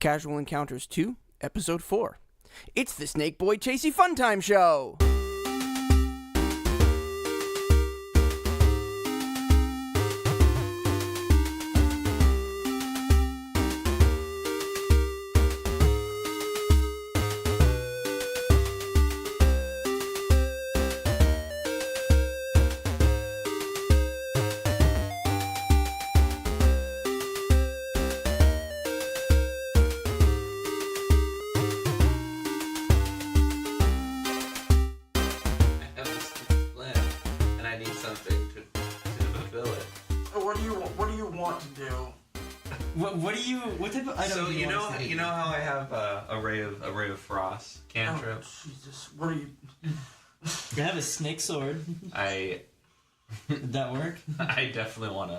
Casual Encounters 2, Episode 4. It's the Snake Boy Chasey Funtime Show! What type of item? So you know how I have a ray of frost cantrip. Oh, Jesus, what are you? You have a snake sword. Did that work? I definitely want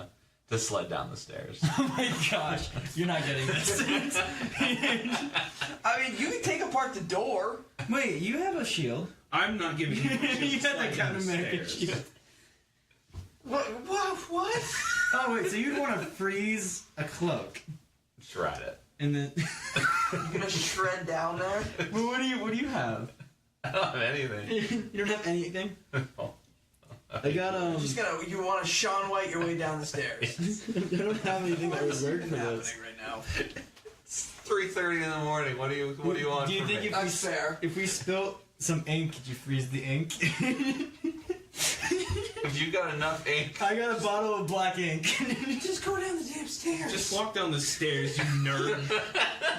to sled down the stairs. Oh my gosh, you're not getting this. I mean, you can take apart the door. Wait, you have a shield. I'm not giving you. You have the Captain America shield. What? Oh wait, so you'd want to freeze a cloak. Shred it. And then You're gonna shred down there? Well, what do you have? I don't have anything. You don't have anything? Oh. I got You want to Shaun White your way down the stairs. I don't have anything that would work for this. Happening right now. It's 3:30 in the morning. What do you want? Do you from think me? That's fair. if we spilt some ink, could you freeze the ink? If you got enough ink, I got a bottle of black ink. Just go down the damn stairs. Just walk down the stairs, you nerd.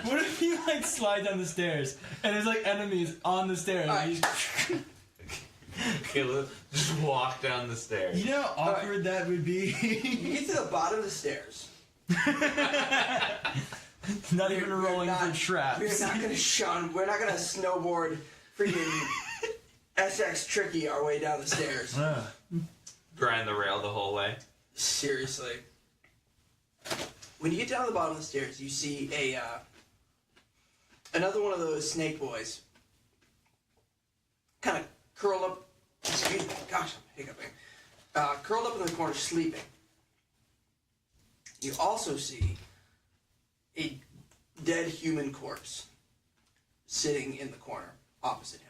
What if you slide down the stairs and there's enemies on the stairs? Right. okay, let's just walk down the stairs. You know how awkward that would be? You get to the bottom of the stairs. Not even rolling for We're traps. not gonna snowboard freaking SX Tricky our way down the stairs. Grind the rail the whole way. Seriously. When you get down to the bottom of the stairs, you see another one of those snake boys. Kind of curled up. Excuse me. Gosh, I'm hiccuping. Curled up in the corner, sleeping. You also see a dead human corpse sitting in the corner opposite him.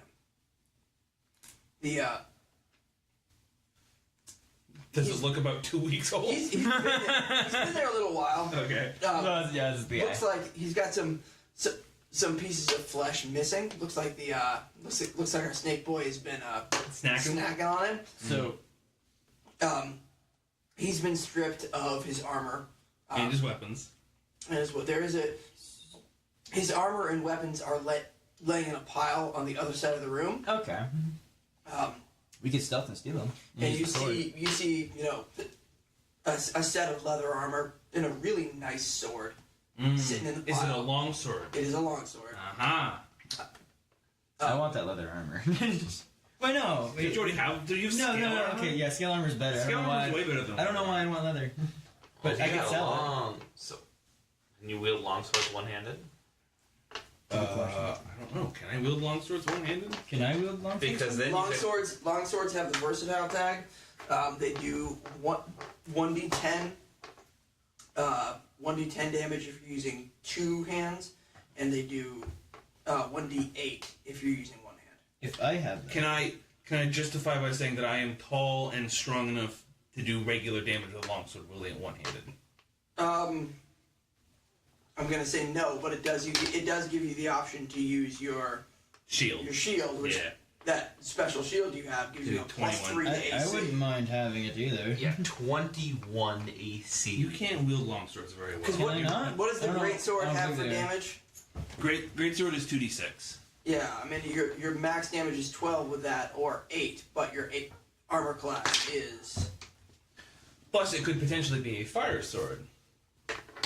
Does it look about 2 weeks old? He's been there a little while. Okay. Yeah, this is the Looks like he's got some pieces of flesh missing. Looks like looks like our snake boy has been snacking on him. So, he's been stripped of his armor And his weapons. and his armor and weapons are laying in a pile on the other side of the room. okay. We could stealth and steal them. And you see a set of leather armor and a really nice sword sitting in the pile. Is it a long sword? It is a long sword. Aha. I want that leather armor. Wait, no. Did you already have? Do you have No, scale armor? okay, yeah, scale armor's better. Scale armor is way better than I don't know why I want leather. But I can sell it. So, can you wield long swords one-handed? I don't know. Can I wield long swords one-handed? Can I wield long swords? Because then Long swords have the versatile tag. They do 1d10 damage if you're using two hands, and they do 1d8 if you're using one hand. If I have that. Can I justify by saying that I am tall and strong enough to do regular damage with a longsword wielding it one-handed? I'm gonna say no, but it does give you the option to use your Shield. which Yeah. that special shield you have gives you a plus 21. 3 to AC. I wouldn't mind having it either. Yeah, 21 AC. You can't wield longswords very well. Because Can I not? what does the I don't great know. sword I don't have think for they are. damage? Great sword is 2d6. Yeah, I mean your max damage is 12 with that, or 8, but your 8 armor class is. Plus, it could potentially be a fire sword.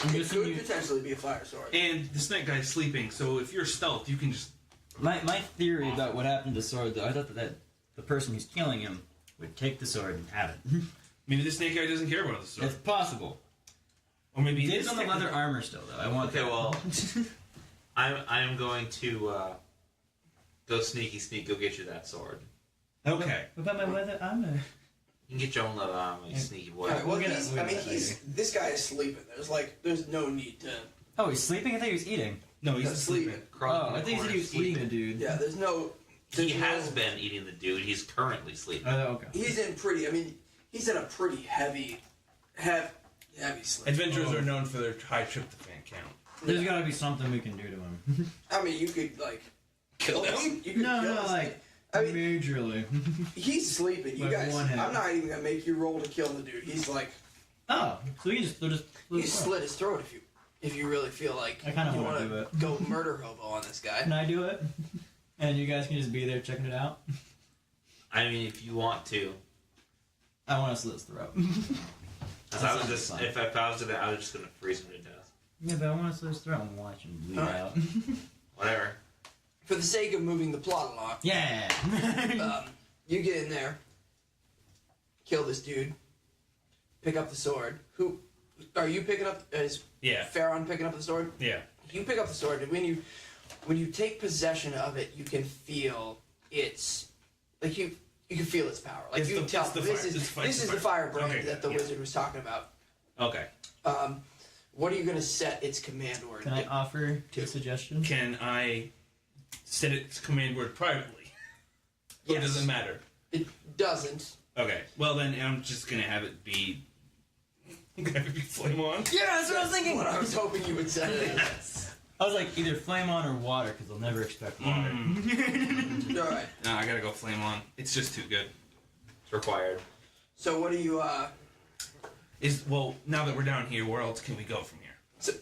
It could potentially be a fire sword. And the snake guy's sleeping, so if you're stealth, you can just. My theory about what happened to the sword, though, I thought that the person who's killing him would take the sword and have it. Maybe the snake guy doesn't care about the sword. It's possible. Or maybe It is on the leather armor still, though. I want Okay, that. well, I am going to go sneak, go get you that sword. Okay. What about my leather armor? You can get your own leather armor, you sneaky boy. Alright, well, We'll get it. this guy is sleeping. There's no need to. Oh, he's sleeping? I thought he was eating. No, he's That's sleeping. Crawling Oh, I think he said he was eating the dude. Yeah, there's no. He there's has no- been eating the dude. He's currently sleeping. Okay. He's in pretty. I mean, he's in a pretty heavy sleep. Adventurers are known for their high tryptophan count. There's gotta be something we can do to him. I mean, you could like Kill him? You could No, kill no, this like, thing. I mean, majorly. he's sleeping. You Like guys, one hand. I'm not even gonna make you roll to kill the dude. He's like, Oh, so you just you slit his throat if you really feel like I kinda you wanna want do to it. go murder hobo on this guy. Can I do it? And you guys can just be there checking it out? I mean, if you want to. I want to slit his throat. Because I was just, if I was it, I was just gonna freeze him to death. Yeah, but I want to slit his throat and watch him bleed Alright. out. Whatever. For the sake of moving the plot along, Yeah! you get in there, kill this dude, pick up the sword. Who are you picking up? Is Yeah. Pharon picking up the sword? Yeah. You pick up the sword, and when you take possession of it, you can feel its like you can feel its power. Like It's you the- can tell it's the this fire- is it's fire- this it's is the fire. fire brand Okay, that the yeah. wizard was talking about. Okay. What are you going to set its command word? Can I offer a suggestion? Can I set its command word privately? Or Yes. does it matter? It doesn't. Okay. Well, then I'm just gonna have it be. Have it be flame on. Yeah, that's what I was thinking! What I was hoping you would say. I was like, either flame on or water, because they'll never expect water. All right. No, I gotta go flame on. It's just too good. It's required. So what do you? Well, now that we're down here, where else can we go from here?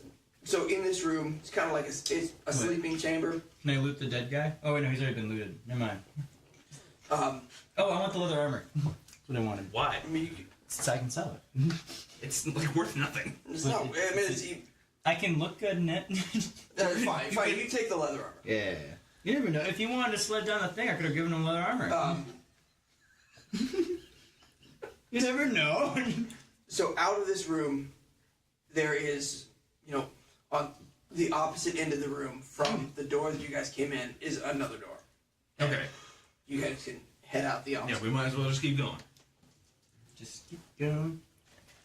So in this room, it's kind of like it's a sleeping chamber. Can I loot the dead guy? Oh, wait, no, he's already been looted. Never mind. Oh, I want the leather armor. That's what I wanted. Why? I mean, So I can sell it. It's like worth nothing. it's not. I mean, it's I can look good in it. that's fine. Fine. You take the leather armor. Yeah. You never know. If you wanted to sled down the thing, I could have given him leather armor. You never know. So out of this room, there is, on the opposite end of the room from the door that you guys came in is another door. Okay. You guys can head out the Yeah, opposite. we might as well just keep going. Just keep going.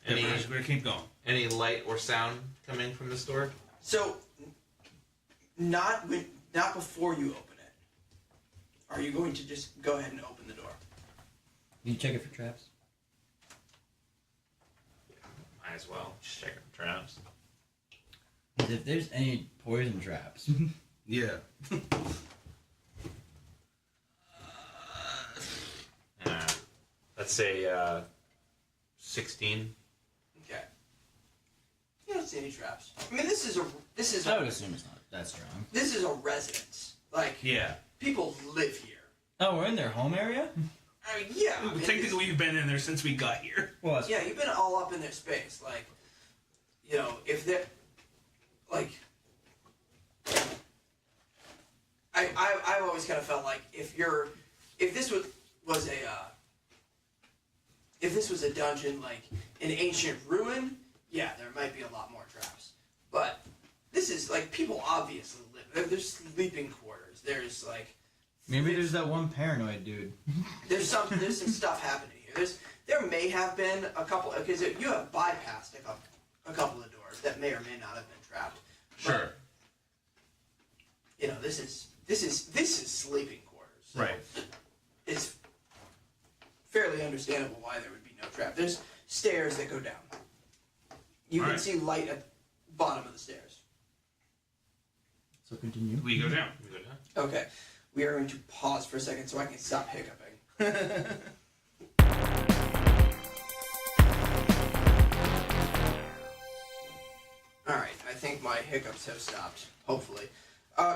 Any We're just gonna keep going. any light or sound coming from this door? So, not before you open it. Are you going to just go ahead and open the door? You check it for traps. Might as well. Just check the traps. If there's any poison traps. Yeah. Let's say 16. Okay. You don't see any traps. I mean, this is I would assume it's not that strong. this is a residence. Like Yeah. people live here. Oh, we're in their home area? I mean, yeah. I mean, Technically, we've been in there since we got here. Well, that's yeah, you've been all up in their space. Like, if they're like, I've always kind of felt like if this was a dungeon like an ancient ruin, yeah, there might be a lot more traps. But this is like people obviously live. There's sleeping quarters. There's like maybe there's that one paranoid dude. there's some stuff happening here. There may have been a couple because you have bypassed a couple of doors that may or may not have been trapped. Sure. But, this is sleeping quarters. So Right. It's fairly understandable why there would be no trap. There's stairs that go down. You can Alright. see light at the bottom of the stairs. So continue. We go down. We go down. Okay, we are going to pause for a second so I can stop hiccuping. Alright, I think my hiccups have stopped, hopefully.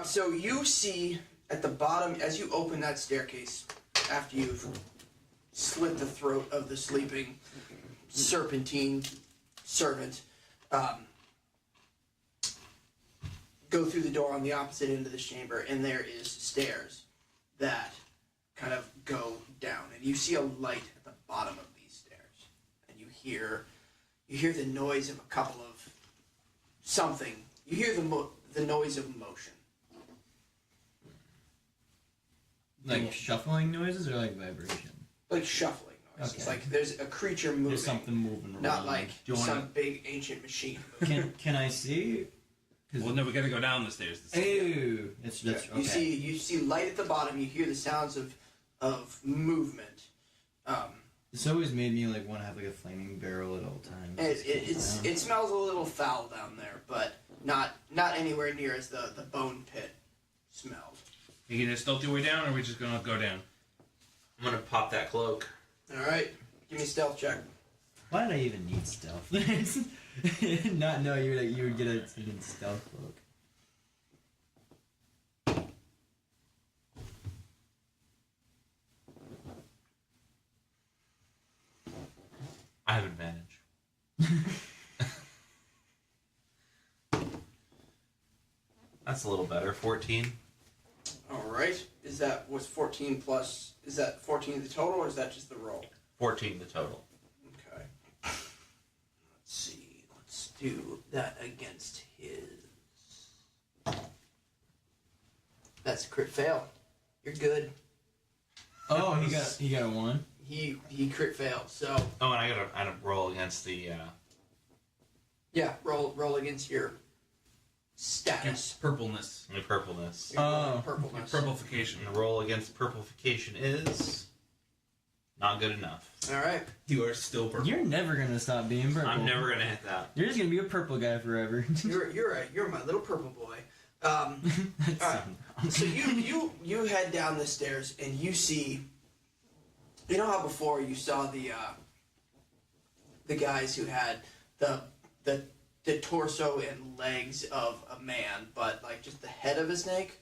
So you see at the bottom, as you open that staircase, after you've slit the throat of the sleeping serpentine servant, go through the door on the opposite end of this chamber, and there is stairs that kind of go down, and you see a light at the bottom of these stairs, and you hear the noise of a couple of something. You hear the noise of motion. Like shuffling noises or like vibration? Like shuffling noises. Okay. Like there's a creature moving. There's something moving around. Not like Do you some wanna- big ancient machine moving. Can I see Well, no, we gotta go down the stairs. Ooh, that's okay. You see light at the bottom. You hear the sounds of movement. It's always made me like want to have like a flaming barrel at all times. It smells a little foul down there, but not anywhere near as the bone pit smelled. You gonna stealth your way down, or are we just gonna go down? I'm gonna pop that cloak. All right, give me a stealth check. Why did I even need stealth? Not know you would get a stealth cloak. I have advantage. That's a little better. 14. All right, was 14 plus? Is that 14 the total, or is that just the roll? 14 the total. Okay. Let's see. Let's do that against his. That's a crit fail. You're good. Oh, he got a 1. He crit failed. So Oh, and I gotta roll against the. yeah, roll against your status. Against purpleness. My purpleness. Oh. Purpleness. Purplification. And the roll against purplification is not good enough. All right. You are still purple. You're never gonna stop being purple. I'm never gonna hit that. You're just gonna be a purple guy forever. You're my little purple boy. All right. So you head down the stairs and you see. You know how before you saw the guys who had the torso and legs of a man, but like just the head of a snake.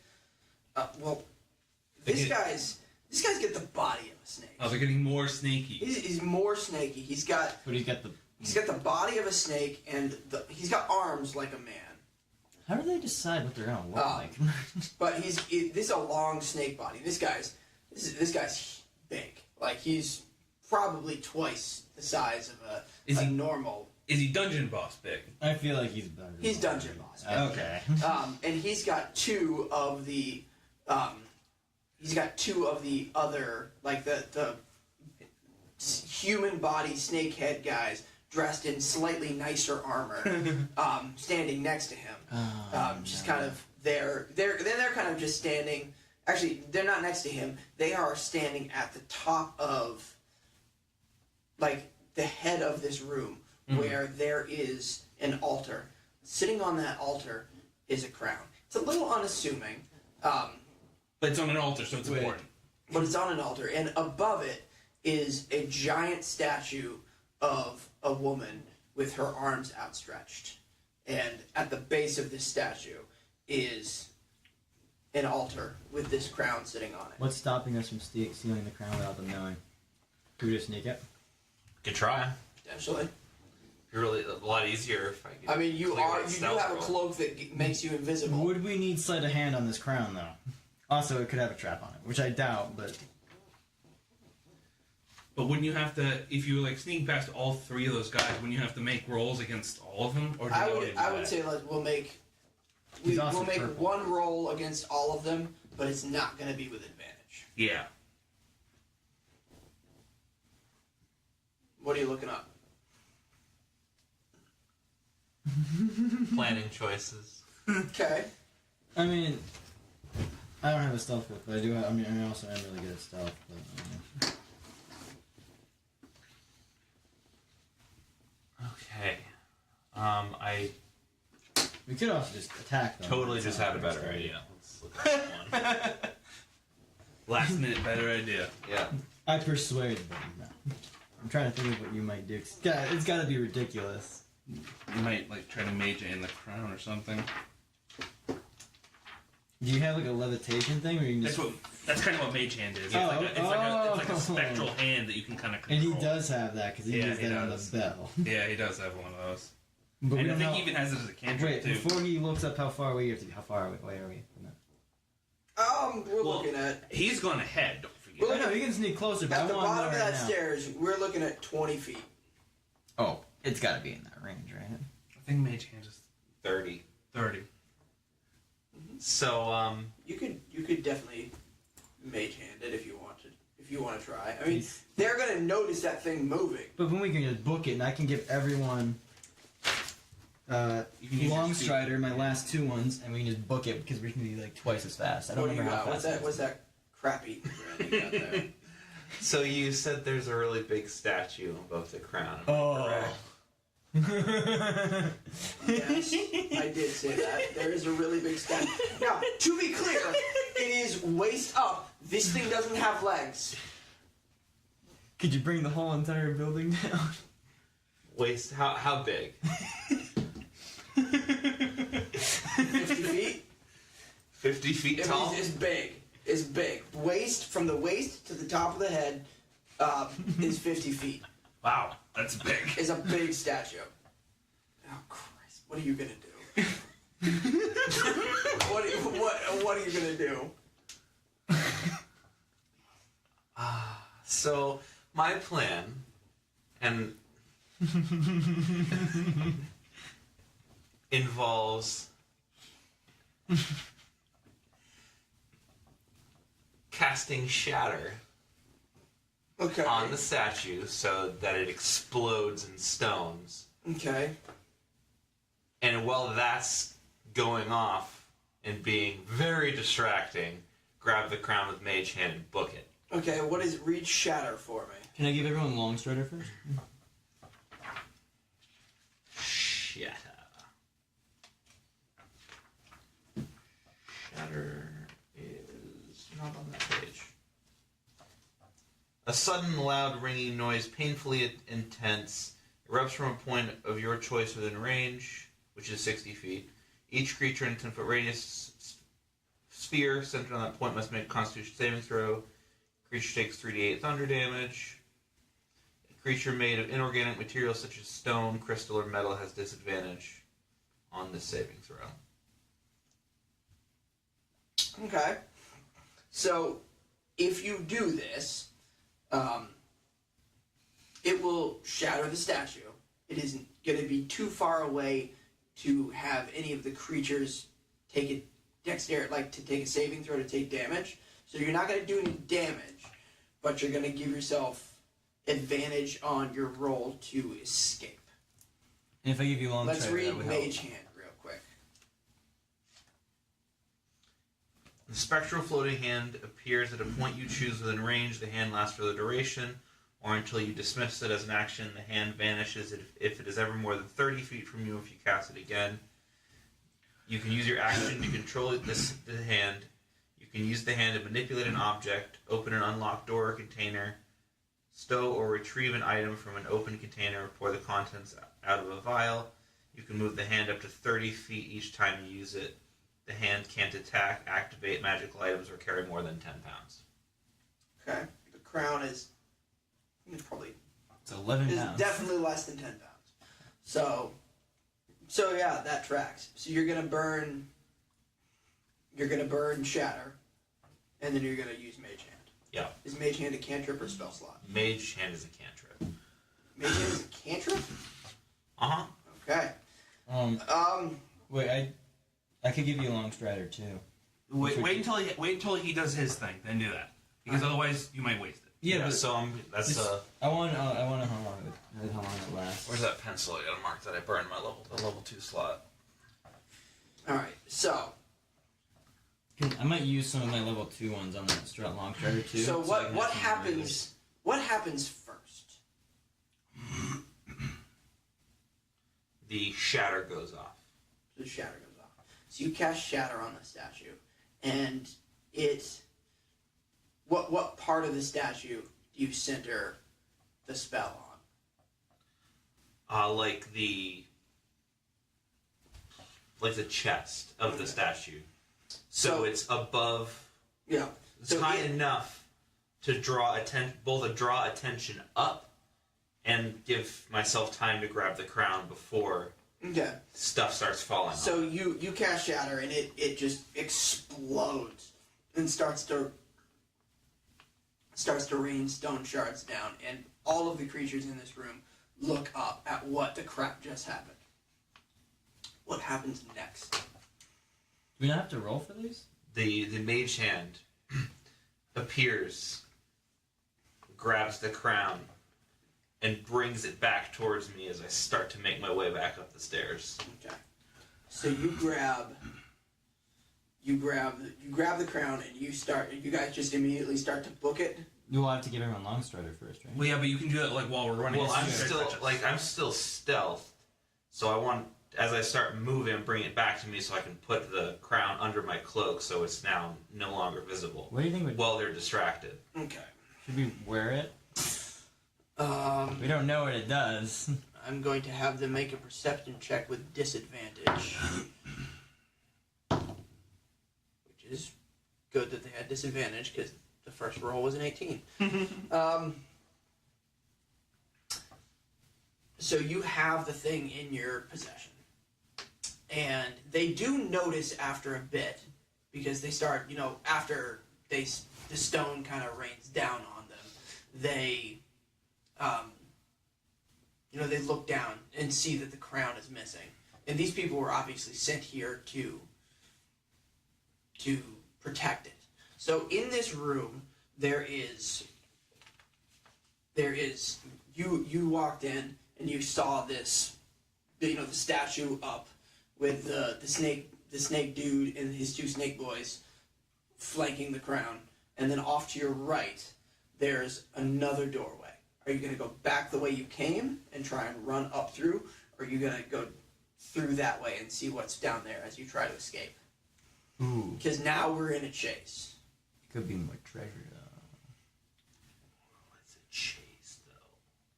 Well, these guys get the body of a snake. Oh, they're getting more snaky. He's more snaky. He's got the body of a snake, and he's got arms like a man. How do they decide what they're gonna look like? But this is a long snake body. This guy's big. Like he's probably twice the size of a normal. Is he dungeon boss big? I feel like he's better. He's dungeon boss. Okay. And he's got two of the other like the human body snakehead guys dressed in slightly nicer armor, standing next to him. Just kind of they're kind of just standing. Actually, they're not next to him. They are standing at the top of, like, the head of this room, where there is an altar. Sitting on that altar is a crown. It's a little unassuming. But it's on an altar, so it's important. But it's on an altar, and above it is a giant statue of a woman with her arms outstretched. And at the base of this statue is an altar with this crown sitting on it. What's stopping us from stealing the crown without them knowing? Could we just sneak it? Good try. Potentially. Really a lot easier if I could. I mean, you do have a cloak that makes you invisible. Would we need sleight of hand on this crown, though? Also, it could have a trap on it, which I doubt, but... But wouldn't you have to, if you were like sneaking past all three of those guys, wouldn't you have to make rolls against all of them? Or I would say like we'll make purple. one roll against all of them, but it's not going to be with advantage. Yeah. What are you looking up? Planning choices. Okay. I mean, I don't have a stealth book, but I do have, I also am really good at stealth, but... Okay. I We could also just attack them. totally just had a better idea. Let's look at that one. Last minute better idea. Yeah. I persuade them. No. I'm trying to think of what you might do. It's got to be ridiculous. You might like try to mage it in the crown or something. Do you have like a levitation thing, or you can just... That's kind of what mage hand is. It's, Oh, like it's like a spectral hand that you can kind of control. And he does have that, because he Yeah, uses he that on does. the bell. Yeah, he does have one of those. But And we I don't think know... he even has it as a cantrip Wait, too. before he looks up how far away how far away are we from that? We're looking at He's gone ahead. Don't forget. Well, I know, you can sneak closer, but at I the want to know bottom of right that now. stairs. We're looking at 20 feet. Oh, it's got to be in that range, right? I think mage hand is 30. 30. So, You could definitely mage hand it if you wanted. If you want to try. I mean, they're gonna notice that thing moving. But when we can just book it, and I can give everyone You can use Long your speed. Strider, my last 2 ones, and we can just book it because we can be like twice as fast. I don't What do you remember how got? fast. What's that crappy brand you got there? So you said there's a really big statue above the crown. Am I Oh. correct? Yes, I did say that. There is a really big statue. Now, to be clear, it is waist up. This thing doesn't have legs. Could you bring the whole entire building down? Waist? How big? 50 feet. 50 feet It tall? is big. It's big. Waist, from the waist to the top of the head, is 50 feet. Wow, that's big. It's a big statue. Oh, Christ. What are you going to do? What are you going to do? So, my plan, and involves casting Shatter Okay. on the statue so that it explodes in stones. Okay. And while that's going off and being very distracting, grab the crown with Mage Hand and book it. Okay, what is read shatter for me? Can I give everyone Long Strider first? Shatter. Shatter is not on that page. A sudden, loud, ringing noise, painfully intense, erupts from a point of your choice within range, which is 60 feet. Each creature in a 10-foot radius sphere centered on that point must make a Constitution saving throw. Creature takes 3d8 thunder damage. A creature made of inorganic materials such as stone, crystal, or metal has disadvantage on this saving throw. Okay. So, if you do this, it will shatter the statue. It isn't going to be too far away to have any of the creatures take a take a saving throw to take damage. So you're not going to do any damage, but you're going to give yourself advantage on your roll to escape. And if I give you Long Let's Strider, that read would Mage help. Hand real quick. The spectral floating hand appears at a point you choose within range. The hand lasts for the duration, or until you dismiss it as an action. The hand vanishes if it is ever more than 30 feet from you if you cast it again. You can use your action to control the hand. You can use the hand to manipulate an object, open an unlocked door or container, stow or retrieve an item from an open container, or pour the contents out of a vial. You can move the hand up to 30 feet each time you use it. The hand can't attack, activate magical items, or carry more than 10 pounds. Okay. The crown is probably It's 11 is pounds. definitely less than 10 pounds. So yeah, that tracks. So you're gonna burn shatter, and then you're gonna use Mage Hand. Yeah. Is Mage Hand a cantrip or spell slot? Mage hand is a cantrip. Mage Hand is a cantrip? Uh-huh. Okay. Wait, I could give you a Long Strider too. Wait until he does his thing, then do that. Because otherwise you might waste it. Yeah, but so that's just, I want to how long it lasts. where's that pencil? I gotta mark that I burned the level 2 slot. Alright, so I might use some of my level 2 ones on that Long Strider too. so I what can what have some happens what happens first? The shatter goes off. The shatter goes off. So you cast shatter on the statue, and what part of the statue do you center the spell on? Like the chest of the statue. So it's above. Yeah. It's So high enough to draw attention up, and give myself time to grab the crown before Okay. stuff starts falling. So you cast shatter, and it just explodes and starts to rain stone shards down, and all of the creatures in this room look up at what the crap just happened. What happens next? Do we not have to roll for these? The mage hand appears, grabs the crown, and brings it back towards me as I start to make my way back up the stairs. Okay. So you grab the crown and you guys just immediately start to book it. You'll have to give everyone long strider first, right? Well, yeah, but you can do that like while we're running. Well, I'm It's- still stealth, so I want, as I start moving, bring it back to me so I can put the crown under my cloak so it's now no longer visible. What do you think would... While they're distracted. Okay. Should we wear it? We don't know what it does. I'm going to have them make a perception check with disadvantage. Which is good that they had disadvantage because the first roll was an 18. So you have the thing in your possession. And they do notice after a bit, because they start, after the stone kind of rains down on them, they they look down and see that the crown is missing. And these people were obviously sent here to protect it. So in this room, there is you walked in and you saw this, the statue up with the snake dude and his two snake boys flanking the crown. And then off to your right, there's another doorway. Are you going to go back the way you came and try and run up through, or are you going to go through that way and see what's down there as you try to escape? Ooh. Because now we're in a chase. Could be more treasure, though. It's a chase, though.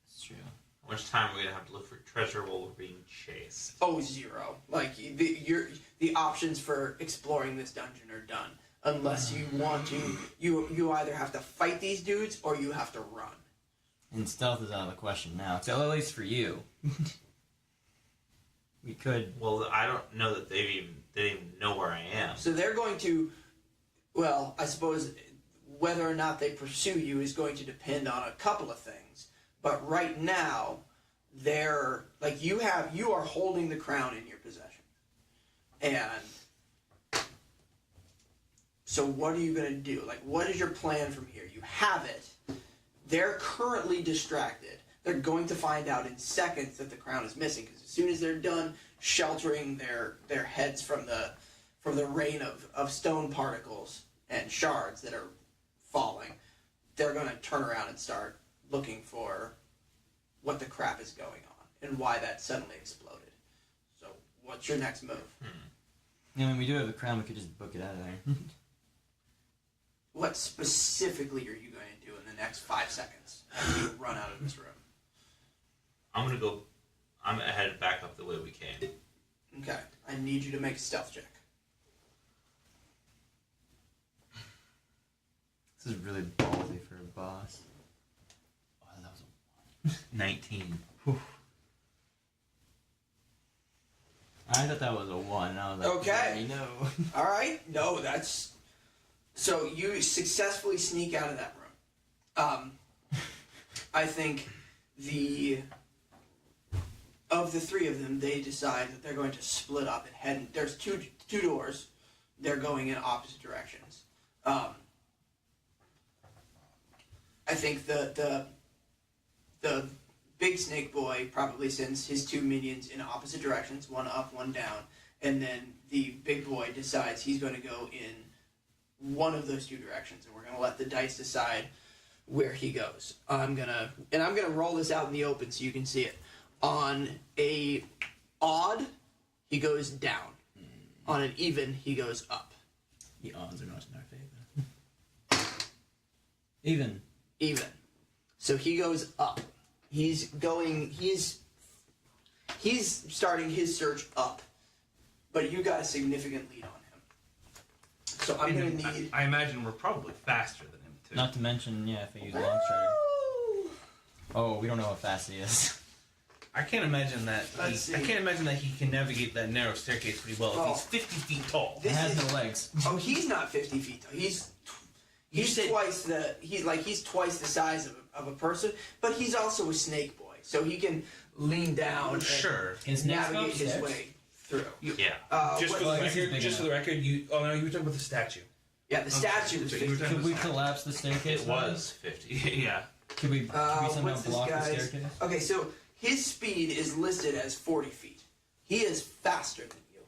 That's true. How much time are we going to have to look for treasure while we're being chased? Oh, 0. Like, the options for exploring this dungeon are done. Unless you want to, you either have to fight these dudes or you have to run. And stealth is out of the question now. So at least for you. We could... Well, I don't know that they didn't even know where I am. So they're going to, well, I suppose whether or not they pursue you is going to depend on a couple of things. But right now, they're, like, you are holding the crown in your possession. And so what are you going to do? Like, what is your plan from here? You have it. They're currently distracted. They're going to find out in seconds that the crown is missing, because as soon as they're done sheltering their heads from the rain of stone particles and shards that are falling, they're going to turn around and start looking for what the crap is going on and why that suddenly exploded. So what's your next move? Yeah, when we do have the crown, we could just book it out of there. What specifically are you going to do in the next 5 seconds as you run out of this room? I'm gonna head back up the way we came. Okay, I need you to make a stealth check. This is really ballsy for a boss. Oh, that was a 19. I thought that was a 1, and I was like, Okay. no. All right, no, that's... So you successfully sneak out of that room. I think of the three of them, they decide that they're going to split up and head. There's two doors. They're going in opposite directions. I think the big snake boy probably sends his two minions in opposite directions, one up, one down, and then the big boy decides he's going to go in one of those two directions, and we're going to let the dice decide where he goes. I'm gonna roll this out in the open so you can see it. On a odd, he goes down. On an even, he goes up. The odds are not in our favor. Even. So he goes up. He's starting his search up, but you got a significant lead on him. So I'm gonna need. I imagine we're probably faster than him too. Not to mention, if I use long strider. Oh, we don't know how fast he is. I can't imagine that. Let's see. I can't imagine that he can navigate that narrow staircase pretty well. Oh. If he's 50 feet tall. It has no legs. Oh, he's not 50 feet tall. He's twice the size of a person, but he's also a snake boy, so he can lean down and Sure. Can snakes go navigate his upstairs? way through. Yeah. Just for well, the I guess he's record, big just for the record, you were talking about the statue. Yeah, the statue is So you were 50. talking Could we collapse the staircase? It was 50. Yeah. Could we somehow what's this block the guy's? staircase? Okay, so his speed is listed as 40 feet. He is faster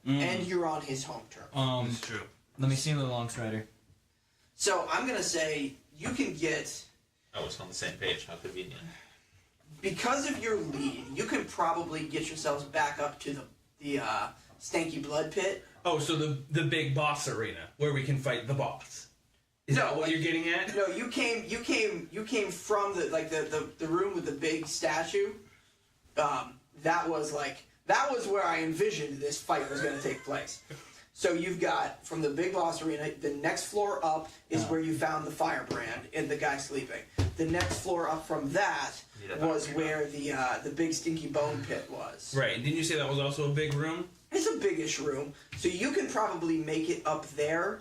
than you, and you're on his home turf. It's true. Let me see the long strider. So I'm gonna say you can get, Oh, it's on the same page. How convenient. because of your lead, you can probably get yourselves back up to the stanky blood pit. Oh, so the big boss arena where we can fight the boss. Is No, that what like- you're getting at? No, you came from the room with the big statue. That was where I envisioned this fight was going to take place. So you've got from the big boss arena, the next floor up is where you found the firebrand and the guy sleeping. The next floor up from that was where the big stinky bone pit was. Right. Didn't you say that was also a big room? It's a biggish room, so you can probably make it up there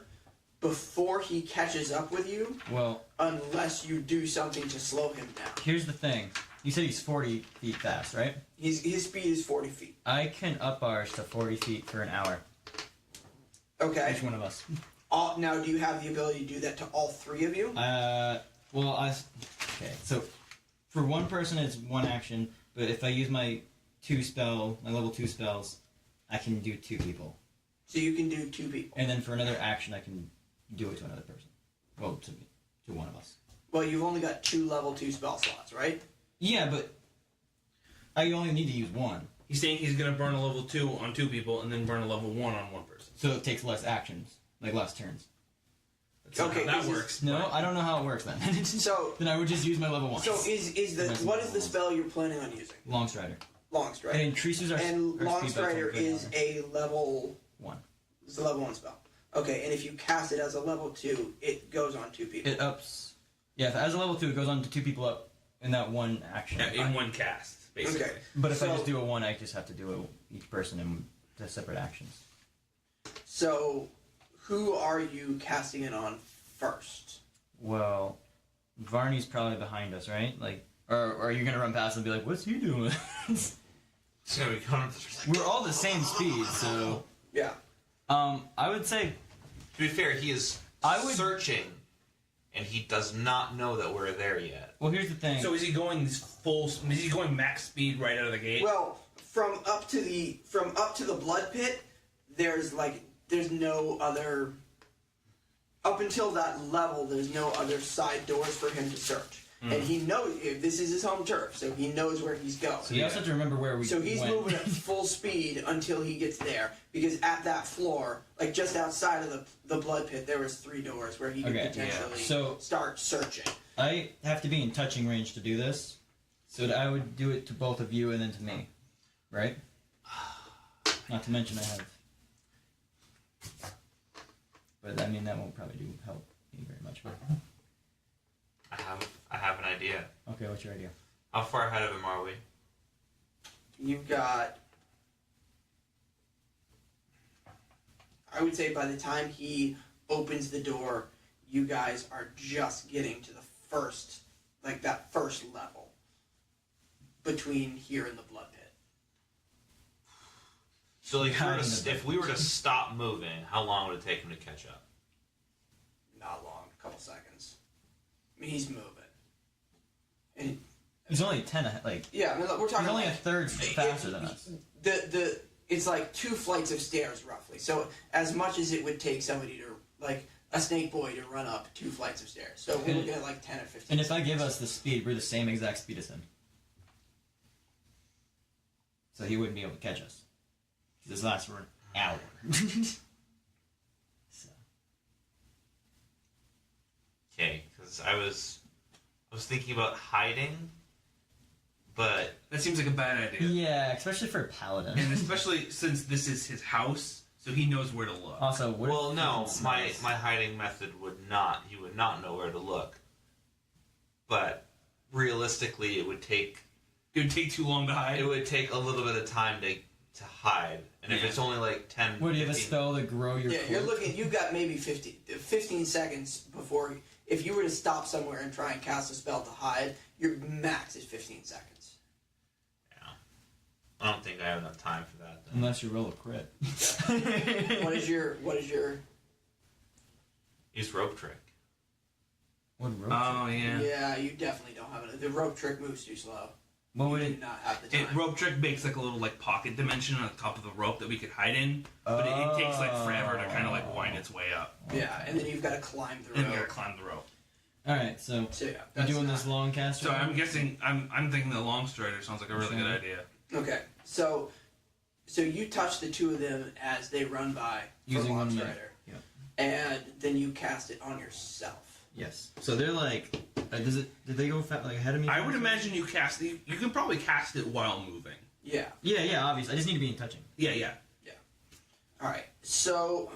before he catches up with you, Well, unless you do something to slow him down. here's the thing. You said he's 40 feet fast, right? His speed is 40 feet. I can up ours to 40 feet for an hour. Okay. Each one of us. Now, do you have the ability to do that to all three of you? Okay, so for one person it's one action, but if I use my level 2 spells, I can do 2 people. So you can do 2 people. And then for another action, I can do it to another person. Well, to one of us. Well, you've only got 2 level 2 spell slots, right? Yeah, but I only need to use one. He's saying he's going to burn a level 2 on 2 people and then burn a level 1 on 1 person. So it takes less actions, like less turns. That's not Okay, how that is this- works. No, I don't know how it works then. So, Then I would just use my level 1. so what is the spell you're planning on using? Long Strider. Long It Strider. increases our And our Long speed by Strider 10 is a level 1. It's a level 1 spell. Okay, and if you cast it as a level 2, it goes on 2 people. It ups. Yeah, if as a level 2, it goes on to 2 people up in that one action. Yeah, in one cast, basically. Okay. But if I So- just do a 1, I just have to do each person in the separate actions. So, who are you casting it on first? Well, Varney's probably behind us, right? Like, or are you gonna run past and be like, "What's he doing?" So we come We're all the same speed, so Yeah. I would say To be fair, he is searching, and he does not know that we're there yet. Well, here's the thing. So is he going is he going max speed right out of the gate? Well, from up to the blood pit, there's no other. Up until that level, there's no other side doors for him to search, and he knows this is his home turf, so he knows where he's going. So you also have to remember where we So he's went. moving at full speed until he gets there, because at that floor, like just outside of the blood pit, there was 3 doors where he could Okay, potentially So- start searching. I have to be in touching range to do this, so that I would do it to both of you and then to me, right? Not to mention I have. But I mean that won't probably help me very much. But I have an idea. okay, what's your idea? How far ahead of him are we? You've got, I would say by the time he opens the door, you guys are just getting to the first, like that first level between here and the blood pit. So like, Hiding in the if we were to stop moving, how long would it take him to catch up? Not long, a couple seconds. I mean, he's moving. And He's only 10 ahead, like, yeah, I mean, look, we're talking he's only a like, third faster than us. It's like 2 flights of stairs roughly. So as much as it would take somebody to, like a snake boy to run up 2 flights of stairs. So we're looking at like 10 or 15. And if I give us the speed, we're the same exact speed as him. So he wouldn't be able to catch us. This lasts for an hour. So. Okay, because I was thinking about hiding, but that seems like a bad idea. Yeah, especially for a paladin. And especially since this is his house, so he knows where to look. Also, what well, if no, it's my nice? hiding method would not. He would not know where to look. But realistically, it would take too long to hide. It would take a little bit of time to hide, and if Yeah. it's only like 10, What do you have a 15 spell to grow your Yeah, you're cloak? looking. You've got maybe 15 seconds before. If you were to stop somewhere and try and cast a spell to hide, your max is 15 seconds. Yeah. I don't think I have enough time for that. Then. Unless you roll a crit. What is your? Use rope trick. What rope? Oh, yeah. Yeah, you definitely don't have it. The rope trick moves too slow. What would You it? do not have the time. Rope trick makes like a little like pocket dimension on the top of the rope that we could hide in, but it takes like forever to kind of like wind its way up. Yeah, and then you've got to climb the And rope. you gotta climb the rope. All right, so So yeah, you're that's doing not- this long cast. So I'm guessing I'm thinking the long strider sounds like a really good idea. Okay, so you touch the two of them as they run by for Using Long 1 minute. Strider, Yeah. and then you cast it on yourself. Yes. So they're like, did they go like ahead of me? I would imagine you cast it. You can probably cast it while moving. Yeah. Yeah, obviously. I just need to be in touching. Yeah. All right. So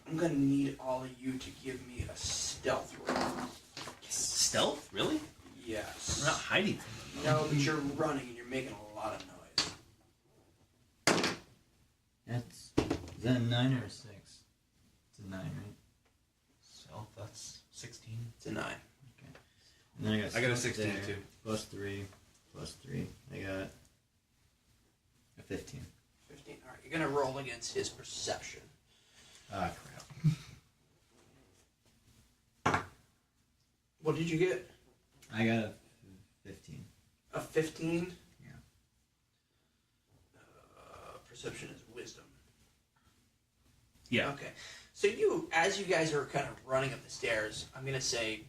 I'm gonna need all of you to give me a stealth roll. Stealth? Really? Yes. We're not hiding from them. No, but you're running and you're making a lot of noise. Is that a 9 or a 6? It's a 9, right? Stealth, that's 16. It's a 9. And then I got a stealth 16 there, too. Plus 3. I got a 15. 15. All right. You're gonna roll against his perception. Ah, crap. What did you get? I got a 15. A 15. Yeah. Perception is wisdom. Yeah. Okay. So as you guys are kind of running up the stairs, I'm gonna say,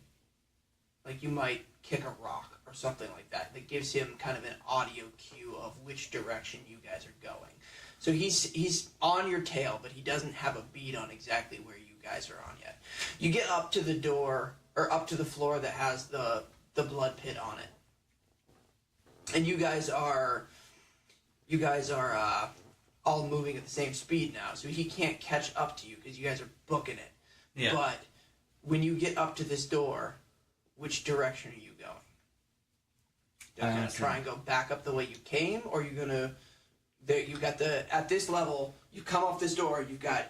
like, you might kick a rock or something like that. That gives him kind of an audio cue of which direction you guys are going. So he's on your tail, but he doesn't have a bead on exactly where you guys are on yet. You get up to the door, or up to the floor that has the blood pit on it. And you guys are all moving at the same speed now, so he can't catch up to you because you guys are booking it. Yeah. But when you get up to this door, which direction are you going? You're gonna try and go back up the way you came, or you're gonna? At this level, you come off this door.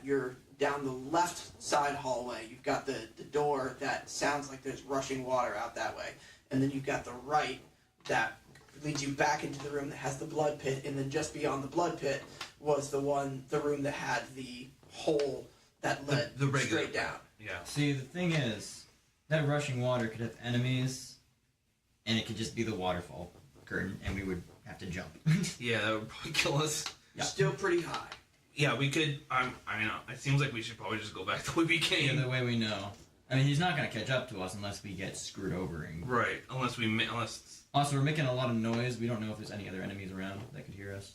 You're down the left side hallway. You've got the door that sounds like there's rushing water out that way, and then you've got the right that leads you back into the room that has the blood pit, and then just beyond the blood pit was the room that had the hole that led The regular straight down. Yeah. See, the thing is, that rushing water could have enemies, and it could just be the waterfall curtain, and we would have to jump. Yeah, that would probably kill us. Yeah. Still pretty high. Yeah, we could. I mean, it seems like we should probably just go back the way we came. Yeah, the way we know. I mean, he's not going to catch up to us unless we get screwed over. And... Right, unless. Also, we're making a lot of noise. We don't know if there's any other enemies around that could hear us.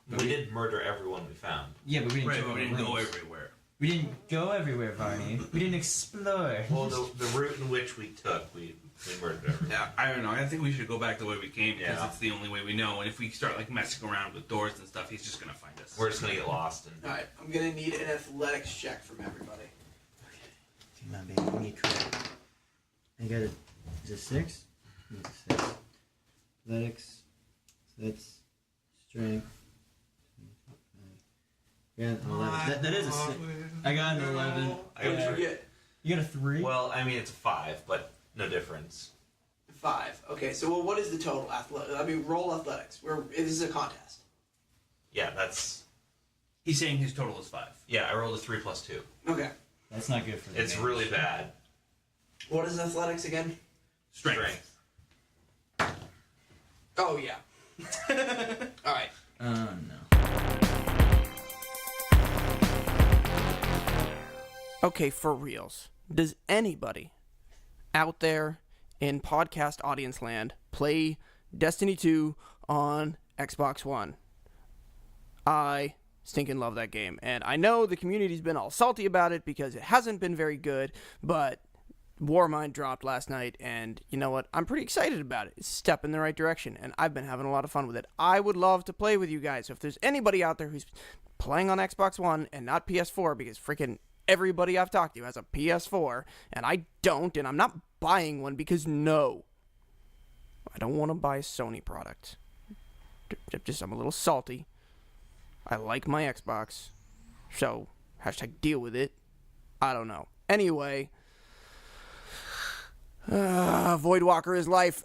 But we did murder everyone we found. Yeah, but we didn't, Right, go, but we didn't go rooms. everywhere. We didn't go everywhere, Varney. We didn't explore. Well, the route in which we took, we murdered everyone. Yeah, I don't know. I think we should go back the way we came because Yeah. it's the only way we know. And if we start like messing around with doors and stuff, he's just gonna find us. We're just gonna get lost. And Alright, I'm gonna need an athletics check from everybody. Come on, baby. We need trouble. I got it. Is it 6? It's a 6. Athletics. So that's strength. Yeah, an 11. That is a 6. I got an 11. I What did got you get? You got a 3? well, I mean, it's a 5, but no difference. 5. Okay, so what is the total roll athletics. This is a contest. Yeah, that's. He's saying his total is 5. Yeah, I rolled a 3 plus 2. Okay. That's not good for the It's game. really bad. What is athletics again? Strength. Oh yeah. Alright. Oh, no. Okay, for reals. Does anybody out there in podcast audience land play Destiny 2 on Xbox One? I stinking love that game. And I know the community's been all salty about it because it hasn't been very good, but Warmind dropped last night, and you know what? I'm pretty excited about it. It's a step in the right direction, and I've been having a lot of fun with it. I would love to play with you guys. So if there's anybody out there who's playing on Xbox One and not PS4, because freaking everybody I've talked to has a PS4, and I don't, and I'm not buying one because no. I don't want to buy a Sony product. I'm a little salty. I like my Xbox. So, #deal with it. I don't know. Anyway, Voidwalker is life.